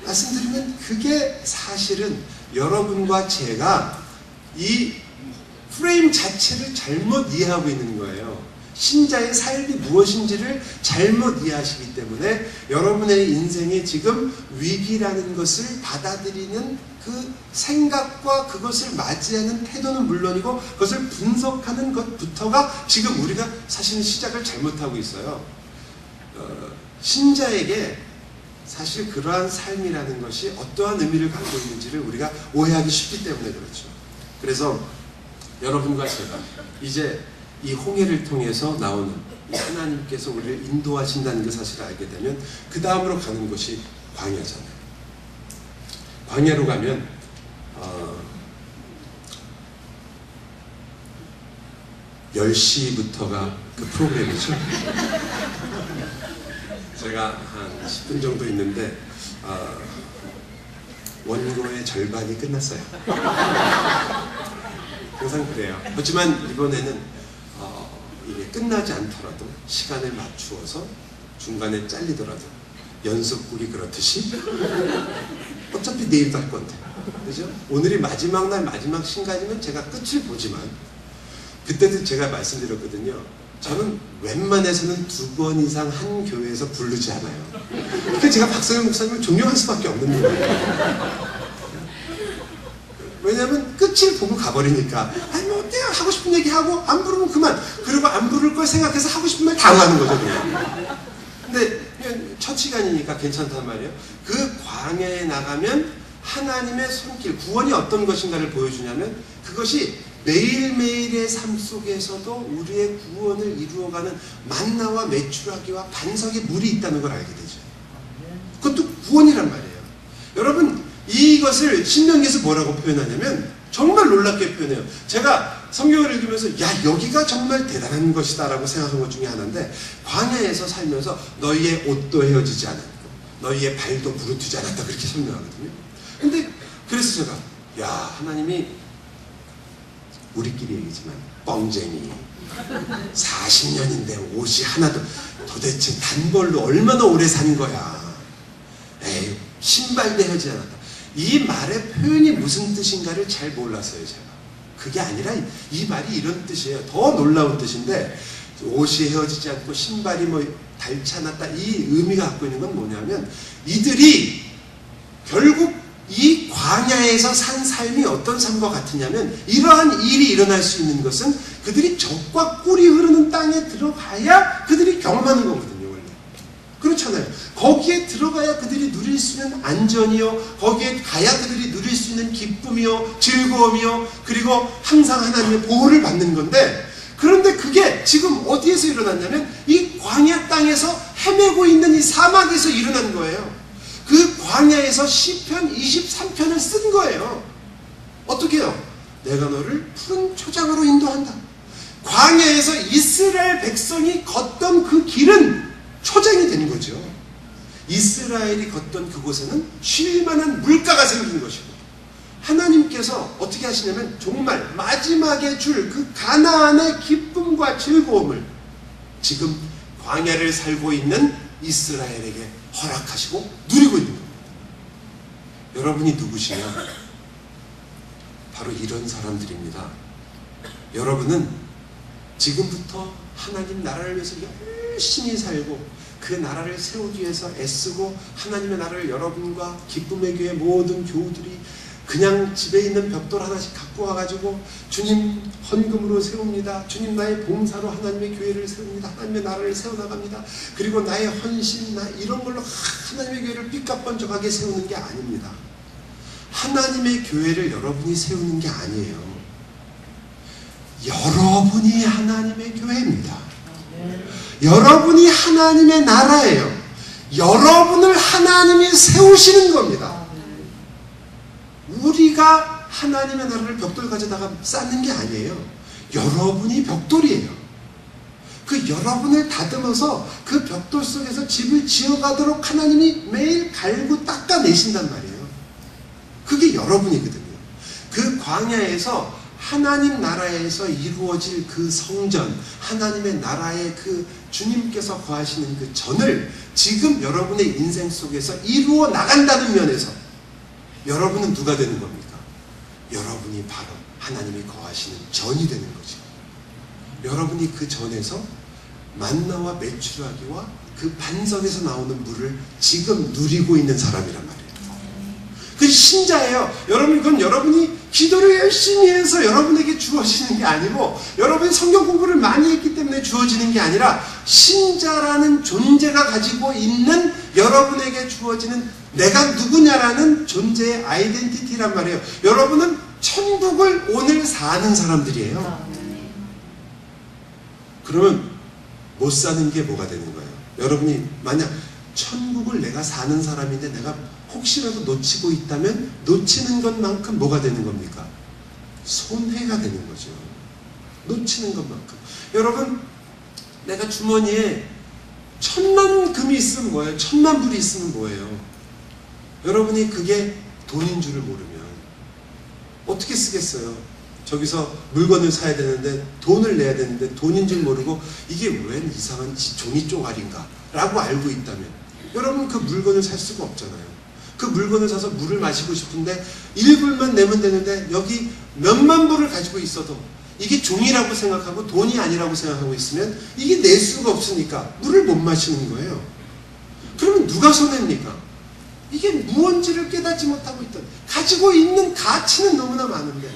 말씀드리면, 그게 사실은 여러분과 제가 이 프레임 자체를 잘못 이해하고 있는 거예요. 신자의 삶이 무엇인지를 잘못 이해하시기 때문에 여러분의 인생에 지금 위기라는 것을 받아들이는 그 생각과 그것을 맞이하는 태도는 물론이고 그것을 분석하는 것부터가 지금 우리가 사실은 시작을 잘못하고 있어요. 신자에게 사실 그러한 삶이라는 것이 어떠한 의미를 갖고 있는지를 우리가 오해하기 쉽기 때문에 그렇죠. 그래서 여러분과 제가 이제 이 홍해를 통해서 나오는 하나님께서 우리를 인도하신다는 그 사실을 알게 되면 그 다음으로 가는 곳이 광야잖아요. 광야로 가면 10시부터가 그 프로그램이죠. 제가 한 10분 정도 있는데 원고의 절반이 끝났어요. 항상 그래요. 하지만 이번에는 이게 끝나지 않더라도 시간을 맞추어서 중간에 잘리더라도 연속극이 그렇듯이 어차피 내일도 할 건데, 그죠? 오늘이 마지막 날 마지막 신간이면 제가 끝을 보지만, 그때도 제가 말씀드렸거든요. 저는 웬만해서는 2번 이상 한 교회에서 부르지 않아요. 그러니까 제가 박성현 목사님을 존경할 수밖에 없는 거예요. 왜냐하면 끝을 보고 가버리니까, 아니 뭐 어때요? 하고 싶은 얘기 하고 안 부르면 그만. 그리고 안 부를 걸 생각해서 하고 싶은 말 다 하는 거죠, 그냥. 근데 그냥 첫 시간이니까 괜찮단 말이에요. 그 광야에 나가면 하나님의 손길, 구원이 어떤 것인가를 보여주냐면, 그것이 매일매일의 삶 속에서도 우리의 구원을 이루어가는 만나와 메추라기와 반석의 물이 있다는 걸 알게 되죠. 그것도 구원이란 말이에요. 여러분, 이것을 신명기에서 뭐라고 표현하냐면 정말 놀랍게 표현해요. 제가 성경을 읽으면서 야, 여기가 정말 대단한 것이다 라고 생각한 것 중에 하나인데, 광야에서 살면서 너희의 옷도 헤어지지 않았고 너희의 발도 부르트지 않았다, 그렇게 설명하거든요. 근데 그래서 제가 야, 하나님이 우리끼리 얘기지만 뻥쟁이 40년인데 옷이 하나도, 도대체 단벌로 얼마나 오래 산 거야. 에이, 신발도 헤어지지 않았다. 이 말의 표현이 무슨 뜻인가를 잘 몰랐어요, 제가. 그게 아니라 이 말이 이런 뜻이에요. 더 놀라운 뜻인데, 옷이 헤어지지 않고 신발이 뭐 닳지 않았다, 이 의미가 갖고 있는 건 뭐냐면, 이들이 결국 이 광야에서 산 삶이 어떤 삶과 같으냐면, 이러한 일이 일어날 수 있는 것은 그들이 젖과 꿀이 흐르는 땅에 들어가야 그들이 경험하는 거거든요. 그렇잖아요. 거기에 들어가야 그들이 누릴 수 있는 안전이요, 거기에 가야 그들이 누릴 수 있는 기쁨이요, 즐거움이요, 그리고 항상 하나님의 보호를 받는 건데, 그런데 그게 지금 어디에서 일어났냐면 이 광야 땅에서 헤매고 있는 이 사막에서 일어난 거예요. 그 광야에서 시편 23편을 쓴 거예요. 어떻게 해요? 내가 너를 푸른 초장으로 인도한다. 광야에서 이스라엘 백성이 걷던 그 길은 초장이 된 거죠. 이스라엘이 걷던 그곳에는 쉴만한 물가가 생긴 것이고, 하나님께서 어떻게 하시냐면 정말 마지막에 줄 그 가나안의 기쁨과 즐거움을 지금 광야를 살고 있는 이스라엘에게 허락하시고 누리고 있는 겁니다. 여러분이 누구시냐? 바로 이런 사람들입니다. 여러분은 지금부터 하나님 나라를 위해서 열심히 살고 그 나라를 세우기 위해서 애쓰고, 하나님의 나라를 여러분과 기쁨의 교회 모든 교우들이 그냥 집에 있는 벽돌 하나씩 갖고 와가지고 주님 헌금으로 세웁니다. 주님 나의 봉사로 하나님의 교회를 세웁니다. 하나님의 나라를 세워나갑니다. 그리고 나의 헌신, 나 이런 걸로 하나님의 교회를 삐까뻔쩍하게 세우는 게 아닙니다. 하나님의 교회를 여러분이 세우는 게 아니에요. 여러분이 하나님의 교회입니다. 여러분이 하나님의 나라예요. 여러분을 하나님이 세우시는 겁니다. 우리가 하나님의 나라를 벽돌 가져다가 쌓는 게 아니에요. 여러분이 벽돌이에요. 그 여러분을 다듬어서 그 벽돌 속에서 집을 지어가도록 하나님이 매일 갈고 닦아내신단 말이에요. 그게 여러분이거든요. 그 광야에서 하나님 나라에서 이루어질 그 성전, 하나님의 나라의 그 주님께서 거하시는 그 전을 지금 여러분의 인생 속에서 이루어 나간다는 면에서 여러분은 누가 되는 겁니까? 여러분이 바로 하나님이 거하시는 전이 되는 거죠. 여러분이 그 전에서 만나와 메추라기와 그 반석에서 나오는 물을 지금 누리고 있는 사람이란 말이에요. 그 신자예요. 여러분, 그건 여러분이 기도를 열심히 해서 여러분에게 주어지는 게 아니고, 여러분이 성경 공부를 많이 했기 때문에 주어지는 게 아니라, 신자라는 존재가 가지고 있는 여러분에게 주어지는 내가 누구냐라는 존재의 아이덴티티란 말이에요. 여러분은 천국을 오늘 사는 사람들이에요. 그러면 못 사는 게 뭐가 되는 거예요? 여러분이 만약 천국을 내가 사는 사람인데 내가 혹시라도 놓치고 있다면 놓치는 것만큼 뭐가 되는 겁니까? 손해가 되는 거죠. 놓치는 것만큼. 여러분, 내가 주머니에 1000만 금이 있으면 뭐예요? 1000만 불이 있으면 뭐예요? 여러분이 그게 돈인 줄을 모르면 어떻게 쓰겠어요? 저기서 물건을 사야 되는데 돈을 내야 되는데 돈인 줄 모르고 이게 웬 이상한 종이 쪼가리인가 라고 알고 있다면 여러분 그 물건을 살 수가 없잖아요. 그 물건을 사서 물을 마시고 싶은데 1불만 내면 되는데 여기 몇만 불을 가지고 있어도 이게 종이라고 생각하고 돈이 아니라고 생각하고 있으면 이게 낼 수가 없으니까 물을 못 마시는 거예요. 그러면 누가 손해입니까? 이게 무언지를 깨닫지 못하고 있던, 가지고 있는 가치는 너무나 많은데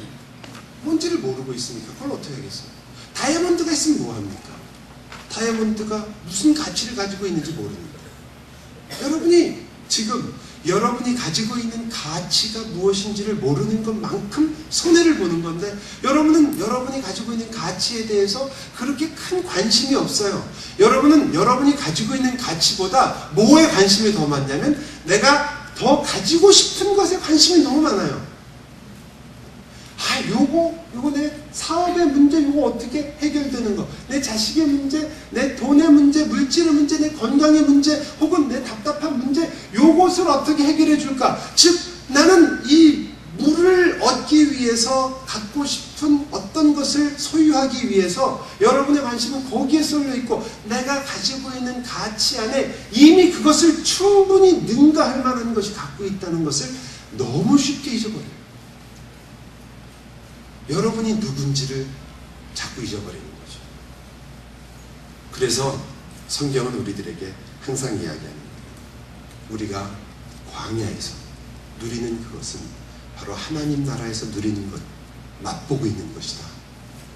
뭔지를 모르고 있으니까 그걸 어떻게 하겠어요? 다이아몬드가 있으면 뭐합니까? 다이아몬드가 무슨 가치를 가지고 있는지 모르는데 여러분이 지금 여러분이 가지고 있는 가치가 무엇인지를 모르는 것만큼 손해를 보는 건데 여러분은 여러분이 가지고 있는 가치에 대해서 그렇게 큰 관심이 없어요. 여러분은 여러분이 가지고 있는 가치보다 뭐에 관심이 더 많냐면 내가 더 가지고 싶은 것에 관심이 너무 많아요. 요거 내 사업의 문제 요거 어떻게 해결되는 거, 내 자식의 문제, 내 돈의 문제, 물질의 문제, 내 건강의 문제, 혹은 내 답답한 문제, 요것을 어떻게 해결해 줄까? 즉 나는 이 물을 얻기 위해서 갖고 싶은 어떤 것을 소유하기 위해서 여러분의 관심은 거기에 쏠려 있고 내가 가지고 있는 가치 안에 이미 그것을 충분히 능가할 만한 것이 갖고 있다는 것을 너무 쉽게 잊어버려요. 여러분이 누군지를 자꾸 잊어버리는 거죠. 그래서 성경은 우리들에게 항상 이야기합니다. 우리가 광야에서 누리는 그것은 바로 하나님 나라에서 누리는 것, 맛보고 있는 것이다.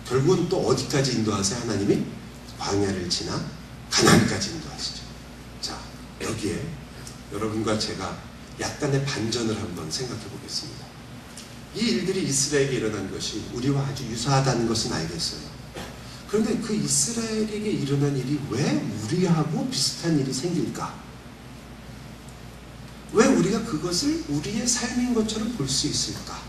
결국은 또 어디까지 인도하세요? 하나님이 광야를 지나 가나안까지 인도하시죠. 자, 여기에 여러분과 제가 약간의 반전을 한번 생각해 보겠습니다. 이 일들이 이스라엘에게 일어난 것이 우리와 아주 유사하다는 것은 알겠어요. 그런데 그 이스라엘에게 일어난 일이 왜 우리하고 비슷한 일이 생길까? 왜 우리가 그것을 우리의 삶인 것처럼 볼 수 있을까?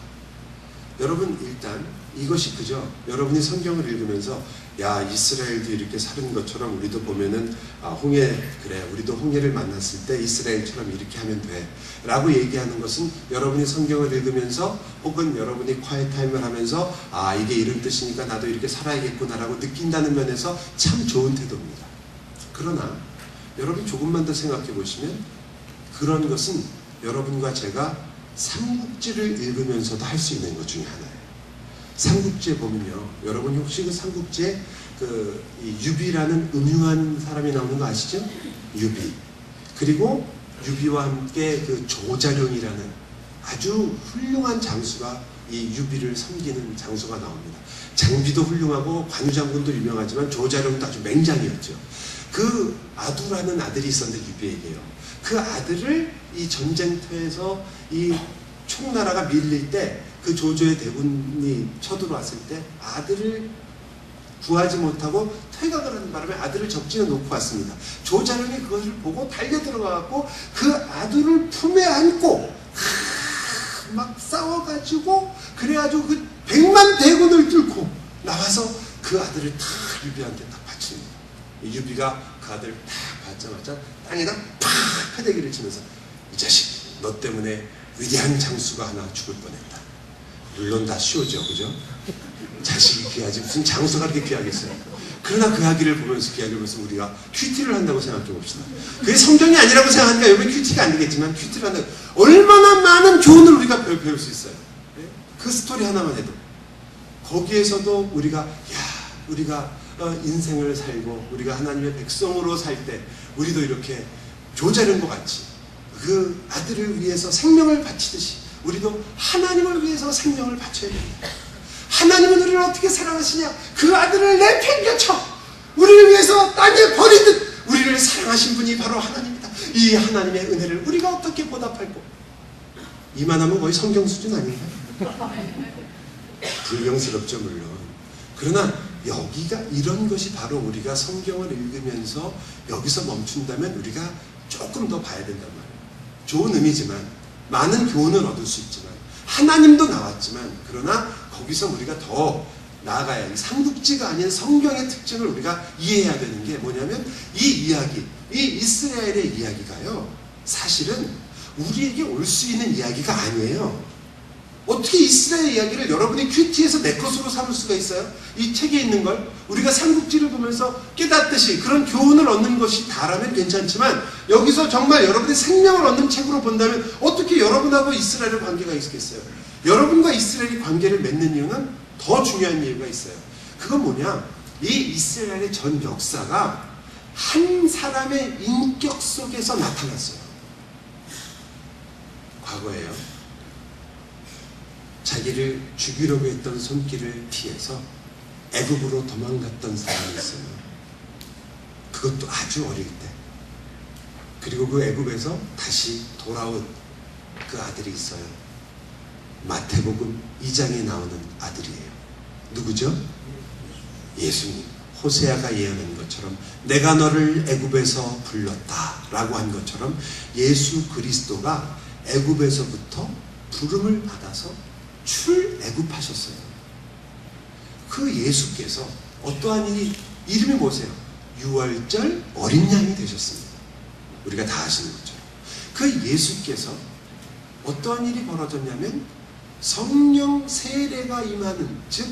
여러분 일단 이것이 그저 여러분이 성경을 읽으면서 야 이스라엘도 이렇게 사는 것처럼 우리도 보면은 홍해 그래 우리도 홍해를 만났을 때 이스라엘처럼 이렇게 하면 돼 라고 얘기하는 것은 여러분이 성경을 읽으면서 혹은 여러분이 콰이트 타임을 하면서 이게 이런 뜻이니까 나도 이렇게 살아야겠구나 라고 느낀다는 면에서 참 좋은 태도입니다. 그러나 여러분 조금만 더 생각해 보시면 그런 것은 여러분과 제가 삼국지를 읽으면서도 할 수 있는 것 중에 하나예요. 삼국지에 보면요, 여러분이 혹시 그 삼국지에 이 유비라는 음흉한 사람이 나오는 거 아시죠? 유비. 그리고 유비와 함께 그 조자룡이라는 아주 훌륭한 장수가 이 유비를 섬기는 장수가 나옵니다. 장비도 훌륭하고 관우장군도 유명하지만 조자룡도 아주 맹장이었죠. 그 아두라는 아들이 있었는데 유비에게요. 그 아들을 이 전쟁터에서 이 총나라가 밀릴 때 그 조조의 대군이 쳐들어왔을 때 아들을 구하지 못하고 퇴각을 하는 바람에 아들을 적진에 놓고 왔습니다. 조자룡이 그것을 보고 달려 들어가고 그 아들을 품에 안고 막 싸워가지고 그래가지고 그 100만 대군을 뚫고 나와서 그 아들을 탁 유비한테 딱 바칩니다. 유비가 그 아들을 탁 받자마자 땅에다 팍 패대기를 치면서 이 자식 너 때문에 위대한 장수가 하나 죽을 뻔했다. 물론 다 쇼죠, 그죠? 자식이 귀하지 무슨 장수가 그렇게 귀하겠어요. 그러나 그 이야기를 보면서 그 이야기를 보면서 우리가 큐티를 한다고 생각해 봅시다. 그게 성경이 아니라고 생각하니까 여러분 큐티가 안 되겠지만 큐티를 한다. 얼마나 많은 교훈을 우리가 배울 수 있어요. 그 스토리 하나만 해도 거기에서도 우리가 우리가 인생을 살고 우리가 하나님의 백성으로 살 때 우리도 이렇게 조자룡과 같이 그 아들을 위해서 생명을 바치듯이 우리도 하나님을 위해서 생명을 바쳐야 됩니다. 하나님은 우리를 어떻게 사랑하시냐? 그 아들을 내팽겨쳐 우리를 위해서 땅에 버리듯 우리를 사랑하신 분이 바로 하나님이다. 이 하나님의 은혜를 우리가 어떻게 보답할고? 이만하면 거의 성경 수준 아닌가요? 불명스럽죠 물론. 그러나 여기가 이런 것이 바로 우리가 성경을 읽으면서 여기서 멈춘다면 우리가 조금 더 봐야 된단 말이에요. 좋은 의미지만 많은 교훈을 얻을 수 있지만 하나님도 나왔지만 그러나 거기서 우리가 더 나아가야 이 삼국지가 아닌 성경의 특징을 우리가 이해해야 되는 게 뭐냐면 이 이야기, 이 이스라엘의 이야기가요 사실은 우리에게 올 수 있는 이야기가 아니에요. 어떻게 이스라엘 이야기를 여러분이 큐티에서 내 것으로 삼을 수가 있어요? 이 책에 있는 걸 우리가 삼국지를 보면서 깨닫듯이 그런 교훈을 얻는 것이 다라면 괜찮지만, 여기서 정말 여러분의 생명을 얻는 책으로 본다면 어떻게 여러분하고 이스라엘의 관계가 있겠어요? 여러분과 이스라엘이 관계를 맺는 이유는 더 중요한 이유가 있어요. 그건 뭐냐? 이 이스라엘의 전 역사가 한 사람의 인격 속에서 나타났어요. 과거에요. 자기를 죽이려고 했던 손길을 피해서 애굽으로 도망갔던 사람이 있어요. 그것도 아주 어릴 때. 그리고 그 애굽에서 다시 돌아온 그 아들이 있어요. 마태복음 2장에 나오는 아들이에요. 누구죠? 예수님. 호세아가 예언한 것처럼 내가 너를 애굽에서 불렀다 라고 한 것처럼 예수 그리스도가 애굽에서부터 부름을 받아서 출애굽하셨어요. 그 예수께서 어떠한 이름이 뭐세요? 유월절 어린 양이 되셨습니다. 우리가 다 아시는 것처럼 그 예수께서 어떠한 일이 벌어졌냐면 성령 세례가 임하는, 즉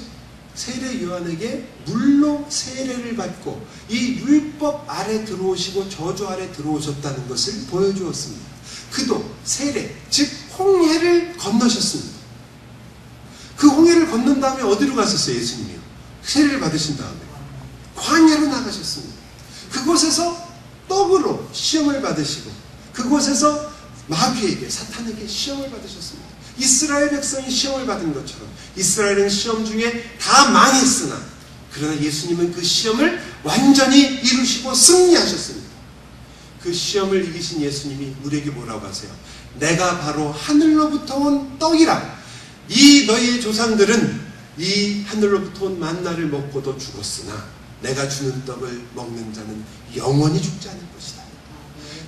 세례 요한에게 물로 세례를 받고 이 율법 아래 들어오시고 저주 아래 들어오셨다는 것을 보여주었습니다. 그도 세례, 즉 홍해를 건너셨습니다. 그 홍해를 건넌 다음에 어디로 갔었어요? 예수님이요. 세례를 받으신 다음에 광야로 나가셨습니다. 그곳에서 떡으로 시험을 받으시고 그곳에서 마귀에게, 사탄에게 시험을 받으셨습니다. 이스라엘 백성이 시험을 받은 것처럼 이스라엘은 시험 중에 다 망했으나 그러나 예수님은 그 시험을 완전히 이루시고 승리하셨습니다. 그 시험을 이기신 예수님이 우리에게 뭐라고 하세요? 내가 바로 하늘로부터 온 떡이라. 이 너희의 조상들은 이 하늘로부터 온 만나를 먹고도 죽었으나 내가 주는 떡을 먹는 자는 영원히 죽지 않을 것이다.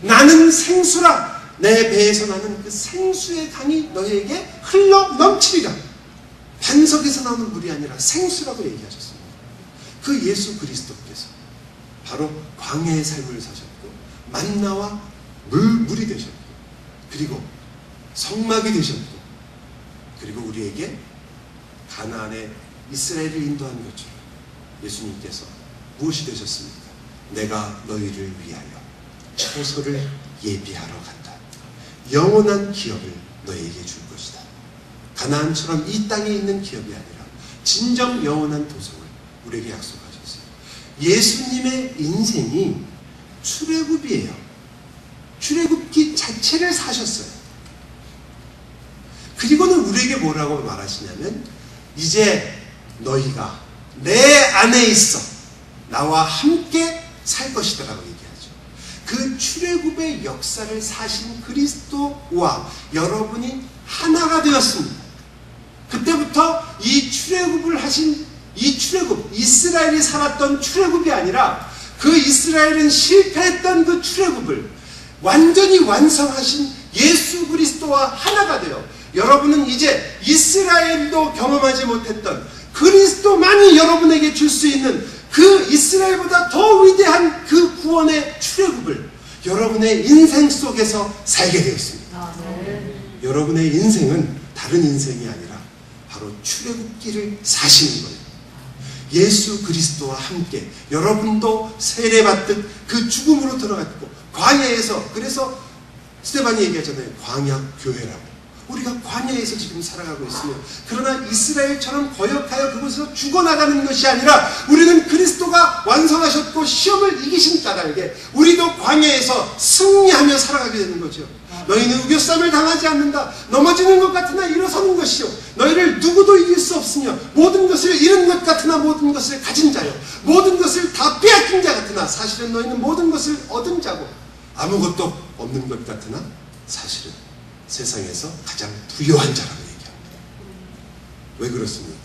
나는 생수라. 내 배에서 나는 그 생수의 강이 너희에게 흘러 넘치리라. 반석에서 나오는 물이 아니라 생수라고 얘기하셨습니다. 그 예수 그리스도께서 바로 광야의 삶을 사셨고 만나와 물이 되셨고 그리고 성막이 되셨고 그리고 우리에게 가나안의 이스라엘을 인도한 것처럼 예수님께서 무엇이 되셨습니까? 내가 너희를 위하여 처소를 예비하러 간다. 영원한 기업을 너희에게 줄 것이다. 가나안처럼 이 땅에 있는 기업이 아니라 진정 영원한 도성을 우리에게 약속하셨어요. 예수님의 인생이 출애굽이에요. 출애굽기 자체를 사셨어요. 그리고는 우리에게 뭐라고 말하시냐면 이제 너희가 내 안에 있어 나와 함께 살 것이다라고 얘기하죠. 그 출애굽의 역사를 사신 그리스도와 여러분이 하나가 되었습니다. 그때부터 이 출애굽을 하신 이 출애굽, 이스라엘이 살았던 출애굽이 아니라 그 이스라엘은 실패했던 그 출애굽을 완전히 완성하신 예수 그리스도와 하나가 되어 여러분은 이제 이스라엘도 경험하지 못했던 그리스도만이 여러분에게 줄 수 있는 그 이스라엘보다 더 위대한 그 구원의 출애굽을 여러분의 인생 속에서 살게 되었습니다. 여러분의 인생은 다른 인생이 아니라 바로 출애굽기를 사시는 거예요. 예수 그리스도와 함께 여러분도 세례받듯 그 죽음으로 들어갔고 광야에서, 그래서 스데반이 얘기하잖아요. 광야 교회라고. 우리가 광야에서 지금 살아가고 있으며 그러나 이스라엘처럼 거역하여 그곳에서 죽어나가는 것이 아니라 우리는 그리스도가 완성하셨고 시험을 이기신 까닭에 우리도 광야에서 승리하며 살아가게 되는 거죠. 너희는 우겨쌈을 당하지 않는다. 넘어지는 것 같으나 일어서는 것이요 너희를 누구도 이길 수 없으며 모든 것을 잃은 것 같으나 모든 것을 가진 자요 모든 것을 다 빼앗긴 자 같으나 사실은 너희는 모든 것을 얻은 자고 아무것도 없는 것 같으나 사실은 세상에서 가장 부유한 자라고 얘기합니다. 왜 그렇습니까?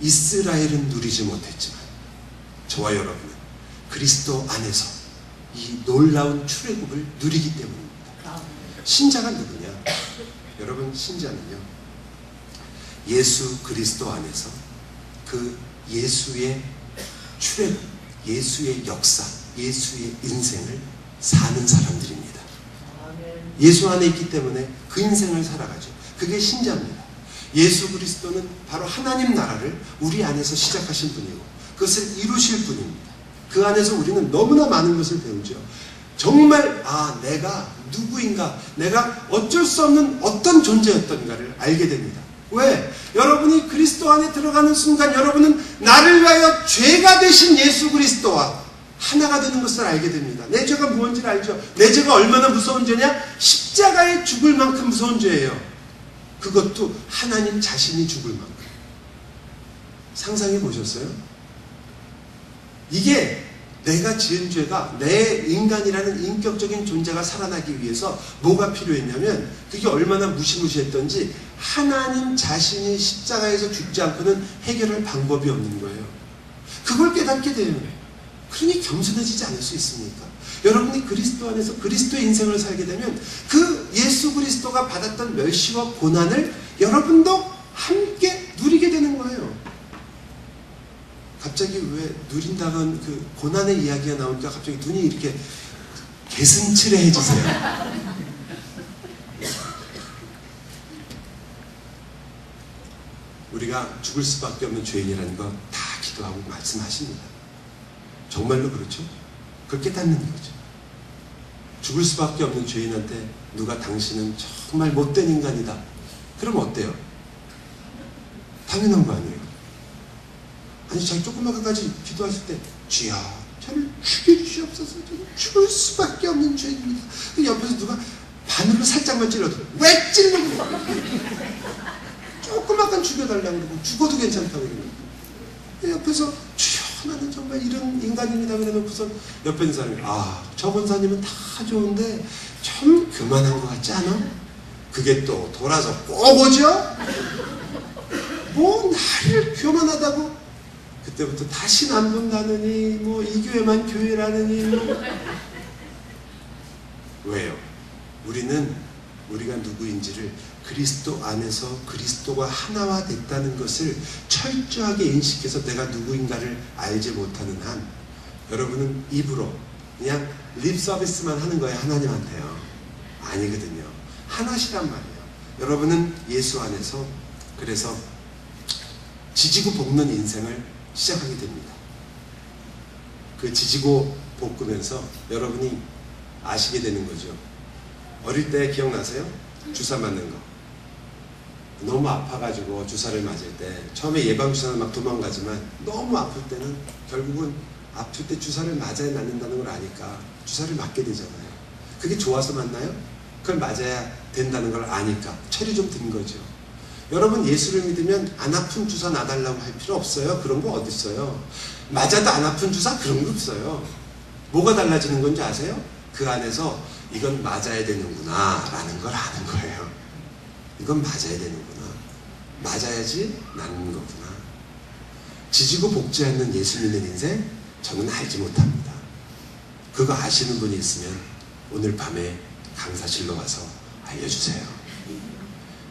이스라엘은 누리지 못했지만 저와 여러분은 그리스도 안에서 이 놀라운 출애굽을 누리기 때문입니다. 신자가 누구냐? 여러분, 신자는요 예수 그리스도 안에서 그 예수의 출애굽, 예수의 역사, 예수의 인생을 사는 사람들입니다. 예수 안에 있기 때문에 그 인생을 살아가죠. 그게 신자입니다. 예수 그리스도는 바로 하나님 나라를 우리 안에서 시작하신 분이고 그것을 이루실 분입니다. 그 안에서 우리는 너무나 많은 것을 배우죠. 정말 내가 누구인가, 내가 어쩔 수 없는 어떤 존재였던가를 알게 됩니다. 왜? 여러분이 그리스도 안에 들어가는 순간 여러분은 나를 위하여 죄가 되신 예수 그리스도와 하나가 되는 것을 알게 됩니다. 내 죄가 무엇인지를 알죠. 내 죄가 얼마나 무서운 죄냐? 십자가에 죽을 만큼 무서운 죄예요. 그것도 하나님 자신이 죽을 만큼. 상상해 보셨어요? 이게 내가 지은 죄가 내 인간이라는 인격적인 존재가 살아나기 위해서 뭐가 필요했냐면 그게 얼마나 무시무시했던지 하나님 자신이 십자가에서 죽지 않고는 해결할 방법이 없는 거예요. 그걸 깨닫게 돼요. 그러니 겸손해지지 않을 수 있습니까? 여러분이 그리스도 안에서 그리스도의 인생을 살게 되면 그 예수 그리스도가 받았던 멸시와 고난을 여러분도 함께 누리게 되는 거예요. 갑자기 왜 누린다는 그 고난의 이야기가 나오니까 갑자기 눈이 이렇게 개슴츠레해지세요. 우리가 죽을 수밖에 없는 죄인이라는 거 다 기도하고 말씀하십니다. 정말로 그렇죠? 그걸 깨닫는 거죠. 죽을 수밖에 없는 죄인한테 누가 당신은 정말 못된 인간이다. 그럼 어때요? 당연한 거 아니에요. 아니 자기 조그마하게까지 기도하실 때 주여 저를 죽여주시옵소서. 저는 죽을 수밖에 없는 죄인입니다. 옆에서 누가 바늘로 살짝만 찔러도 왜 찔르는 거야? 조그맣게 죽여달라고 그러고 죽어도 괜찮다고 그러고 옆에서 주여 나는 정말 이런 인간입니다 그래놓고서 옆에 있는 사람이 저 권사님은 다 좋은데 좀 그만한 것 같지 않아? 그게 또 돌아서 꼭 오죠? 뭐 나를 교만하다고 그때부터 다시 안 본다느니 뭐 이 교회만 교회라느니 뭐. 왜요? 우리는 우리가 누구인지를 그리스도 안에서 그리스도가 하나화 됐다는 것을 철저하게 인식해서 내가 누구인가를 알지 못하는 한 여러분은 입으로 그냥 립 서비스만 하는 거예요. 하나님한테요. 아니거든요. 하나시란 말이에요. 여러분은 예수 안에서 그래서 지지고 볶는 인생을 시작하게 됩니다. 그 지지고 볶으면서 여러분이 아시게 되는 거죠. 어릴 때 기억나세요? 주사 맞는 거. 너무 아파가지고 주사를 맞을 때 처음에 예방주사는 막 도망가지만 너무 아플 때는 결국은 아플 때 주사를 맞아야 낫는다는 걸 아니까 주사를 맞게 되잖아요. 그게 좋아서 맞나요? 그걸 맞아야 된다는 걸 아니까 철이 좀 든 거죠. 여러분 예수를 믿으면 안 아픈 주사 놔달라고 할 필요 없어요. 그런 거 어디 있어요? 맞아도 안 아픈 주사 그런 거 없어요. 뭐가 달라지는 건지 아세요? 그 안에서 이건 맞아야 되는구나 라는 걸 아는 거예요. 이건 맞아야 되는구나. 맞아야지 낫는 거구나. 지지고 볶지 않는 예수 믿는 인생 저는 알지 못합니다. 그거 아시는 분이 있으면 오늘 밤에 강사실로 와서 알려주세요.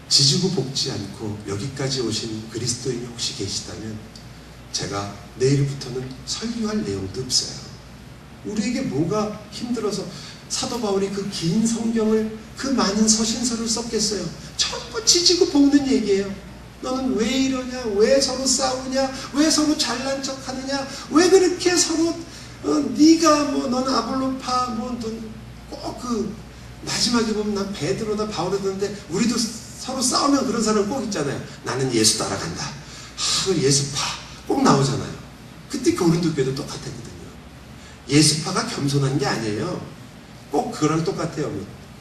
지지고 볶지 않고 여기까지 오신 그리스도인이 혹시 계시다면 제가 내일부터는 설교할 내용도 없어요. 우리에게 뭐가 힘들어서 사도 바울이 그 긴 성경을 그 많은 서신서를 썼겠어요. 전부 지지고 볶는 얘기예요. 너는 왜 이러냐? 왜 서로 싸우냐? 왜 서로 잘난 척하느냐? 왜 그렇게 서로 네가 뭐 너는 아볼로파 뭐 꼭 그 마지막에 보면 난 베드로다 바울이던데 우리도 서로 싸우면 그런 사람 꼭 있잖아요. 나는 예수 따라간다. 예수파 꼭 나오잖아요. 그때 고린도교회도 똑같았거든요. 예수파가 겸손한 게 아니에요. 꼭 그거랑 똑같아요.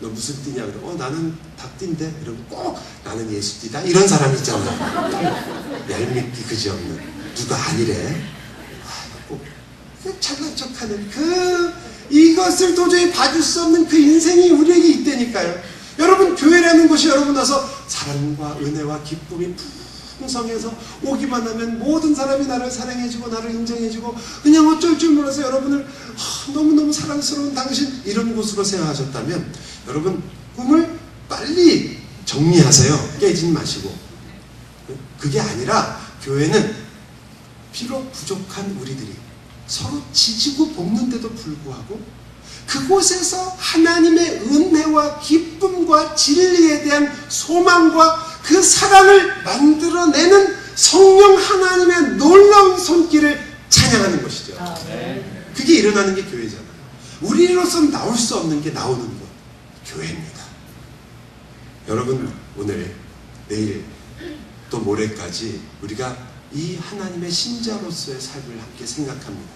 너 무슨 띠냐? 그러고 나는 닭띠인데 그리고 꼭 나는 예수띠다. 이런 사람 있잖아요. 얄밉기 그지없는 누가 아니래. 꼭 잘난 척하는 이것을 도저히 봐줄 수 없는 그 인생이 우리에게 있다니까요. 여러분 교회라는 곳이 여러분 와서 사랑과 은혜와 기쁨이 풍성해서 오기만 하면 모든 사람이 나를 사랑해주고 나를 인정해주고 그냥 어쩔 줄 몰라서 여러분을 너무너무 사랑스러운 당신 이런 곳으로 생각하셨다면 여러분 꿈을 빨리 정리하세요. 깨지지 마시고. 그게 아니라 교회는 비록 부족한 우리들이 서로 지지고 볶는데도 불구하고 그곳에서 하나님의 은혜와 기쁨과 진리에 대한 소망과 그 사랑을 만들어내는 성령 하나님의 놀라운 손길을 찬양하는 것이죠. 그게 일어나는 게 교회잖아요. 우리로서는 나올 수 없는 게 나오는 것, 교회입니다. 여러분, 오늘, 내일, 또 모레까지 우리가 이 하나님의 신자로서의 삶을 함께 생각합니다.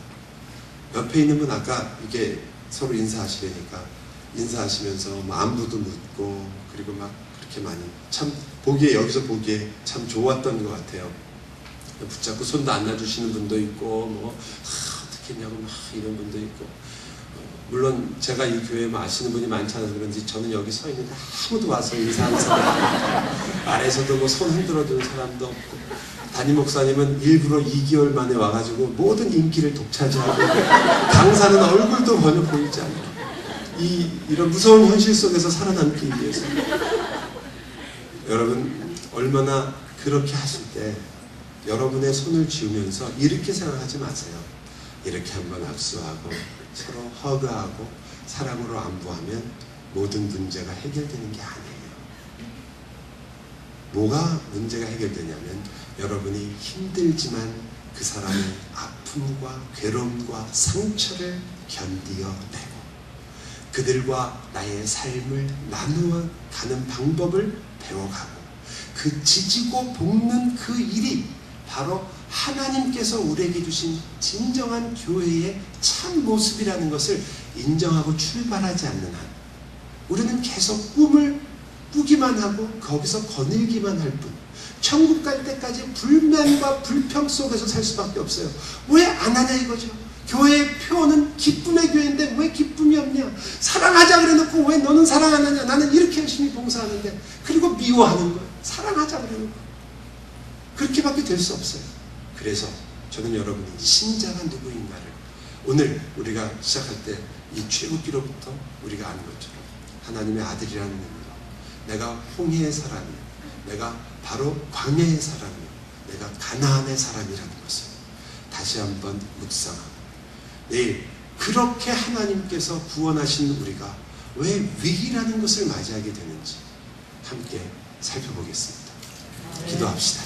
옆에 있는 분 아까 이게 서로 인사하시려니까 인사하시면서 뭐 안부도 묻고 그리고 막 그렇게 많이 참 보기에, 여기서 보기에 참 좋았던 것 같아요. 붙잡고 손도 안 놔주시는 분도 있고 뭐 어떻게 했냐고 막 이런 분도 있고, 물론 제가 이 교회 아시는 분이 많지 않아서 그런지 저는 여기 서 있는데 아무도 와서 인사하는 사람, 아래에서도 뭐 손 흔들어주는 사람도 없고, 담임 목사님은 일부러 2개월 만에 와가지고 모든 인기를 독차지하고 강사는 얼굴도 전혀 보이지 않아요. 이런 무서운 현실 속에서 살아남기 위해서. 여러분, 얼마나 그렇게 하실 때 여러분의 손을 쥐우면서 이렇게 생각하지 마세요. 이렇게 한번 악수하고 서로 허그하고 사랑으로 안부하면 모든 문제가 해결되는 게 아니에요. 뭐가 문제가 해결되냐면 여러분이 힘들지만 그 사람의 아픔과 괴로움과 상처를 견디어내고 그들과 나의 삶을 나누어 가는 방법을 배워가고, 그 지지고 볶는 그 일이 바로 하나님께서 우리에게 주신 진정한 교회의 참 모습이라는 것을 인정하고 출발하지 않는 한 우리는 계속 꿈을 꾸기만 하고 거기서 거닐기만 할 뿐, 천국 갈 때까지 불만과 불평 속에서 살 수밖에 없어요. 왜 안 하냐 이거죠. 교회의 표어는 기쁨의 교회인데 왜 기쁨이 없냐, 사랑하자 그래놓고 왜 너는 사랑 안 하냐, 나는 이렇게 열심히 봉사하는데, 그리고 미워하는 거예요. 사랑하자 그래놓고. 그렇게밖에 될 수 없어요. 그래서 저는 여러분이 신자가 누구인가를 오늘 우리가 시작할 때 이 출애굽기로부터 우리가 아는 것처럼 하나님의 아들이라는 의미로 내가 홍해의 사람이요, 내가 바로 광야의 사람이요, 내가 가나안의 사람이라는 것을 다시 한번 묵상하고, 내일 그렇게 하나님께서 구원하신 우리가 왜 위기라는 것을 맞이하게 되는지 함께 살펴보겠습니다. 기도합시다.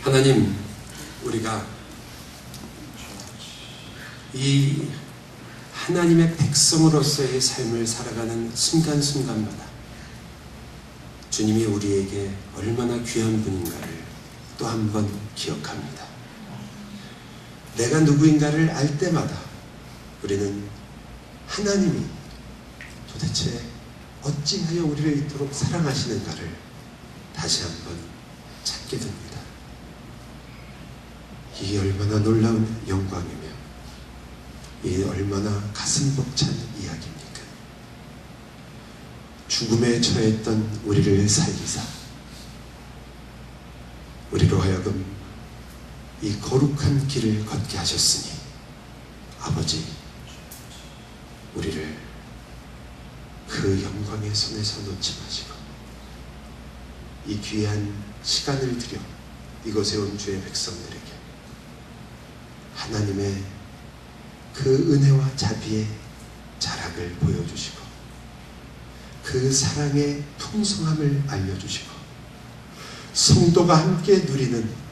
하나님, 우리가 이 하나님의 백성으로서의 삶을 살아가는 순간순간마다 주님이 우리에게 얼마나 귀한 분인가를 또 한 번 기억합니다. 내가 누구인가를 알 때마다 우리는 하나님이 도대체 어찌하여 우리를 이토록 사랑하시는가를 다시 한번 찾게 됩니다. 이 얼마나 놀라운 영광이며 이 얼마나 가슴 벅찬 이야기입니까? 죽음에 처했던 우리를 살리사 우리로 하여금 이 거룩한 길을 걷게 하셨으니 아버지, 우리를 그 영광의 손에서 놓지 마시고 이 귀한 시간을 들여 이곳에 온 주의 백성들에게 하나님의 그 은혜와 자비의 자락을 보여주시고 그 사랑의 풍성함을 알려주시고 성도가 함께 누리는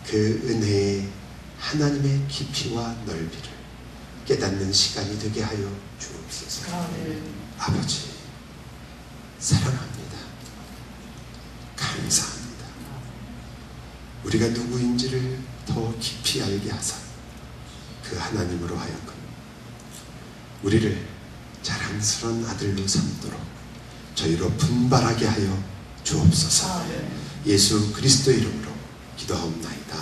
그 은혜의 하나님의 깊이와 넓이를 깨닫는 시간이 되게 하여 주옵소서. 아버지, 사랑합니다. 감사합니다. 우리가 누구인지를 더 깊이 알게 하사 그 하나님으로 하여금 우리를 자랑스러운 아들로 삼도록 저희로 분발하게 하여 주옵소서. 예수 그리스도의 이름으로 기도하옵나이다.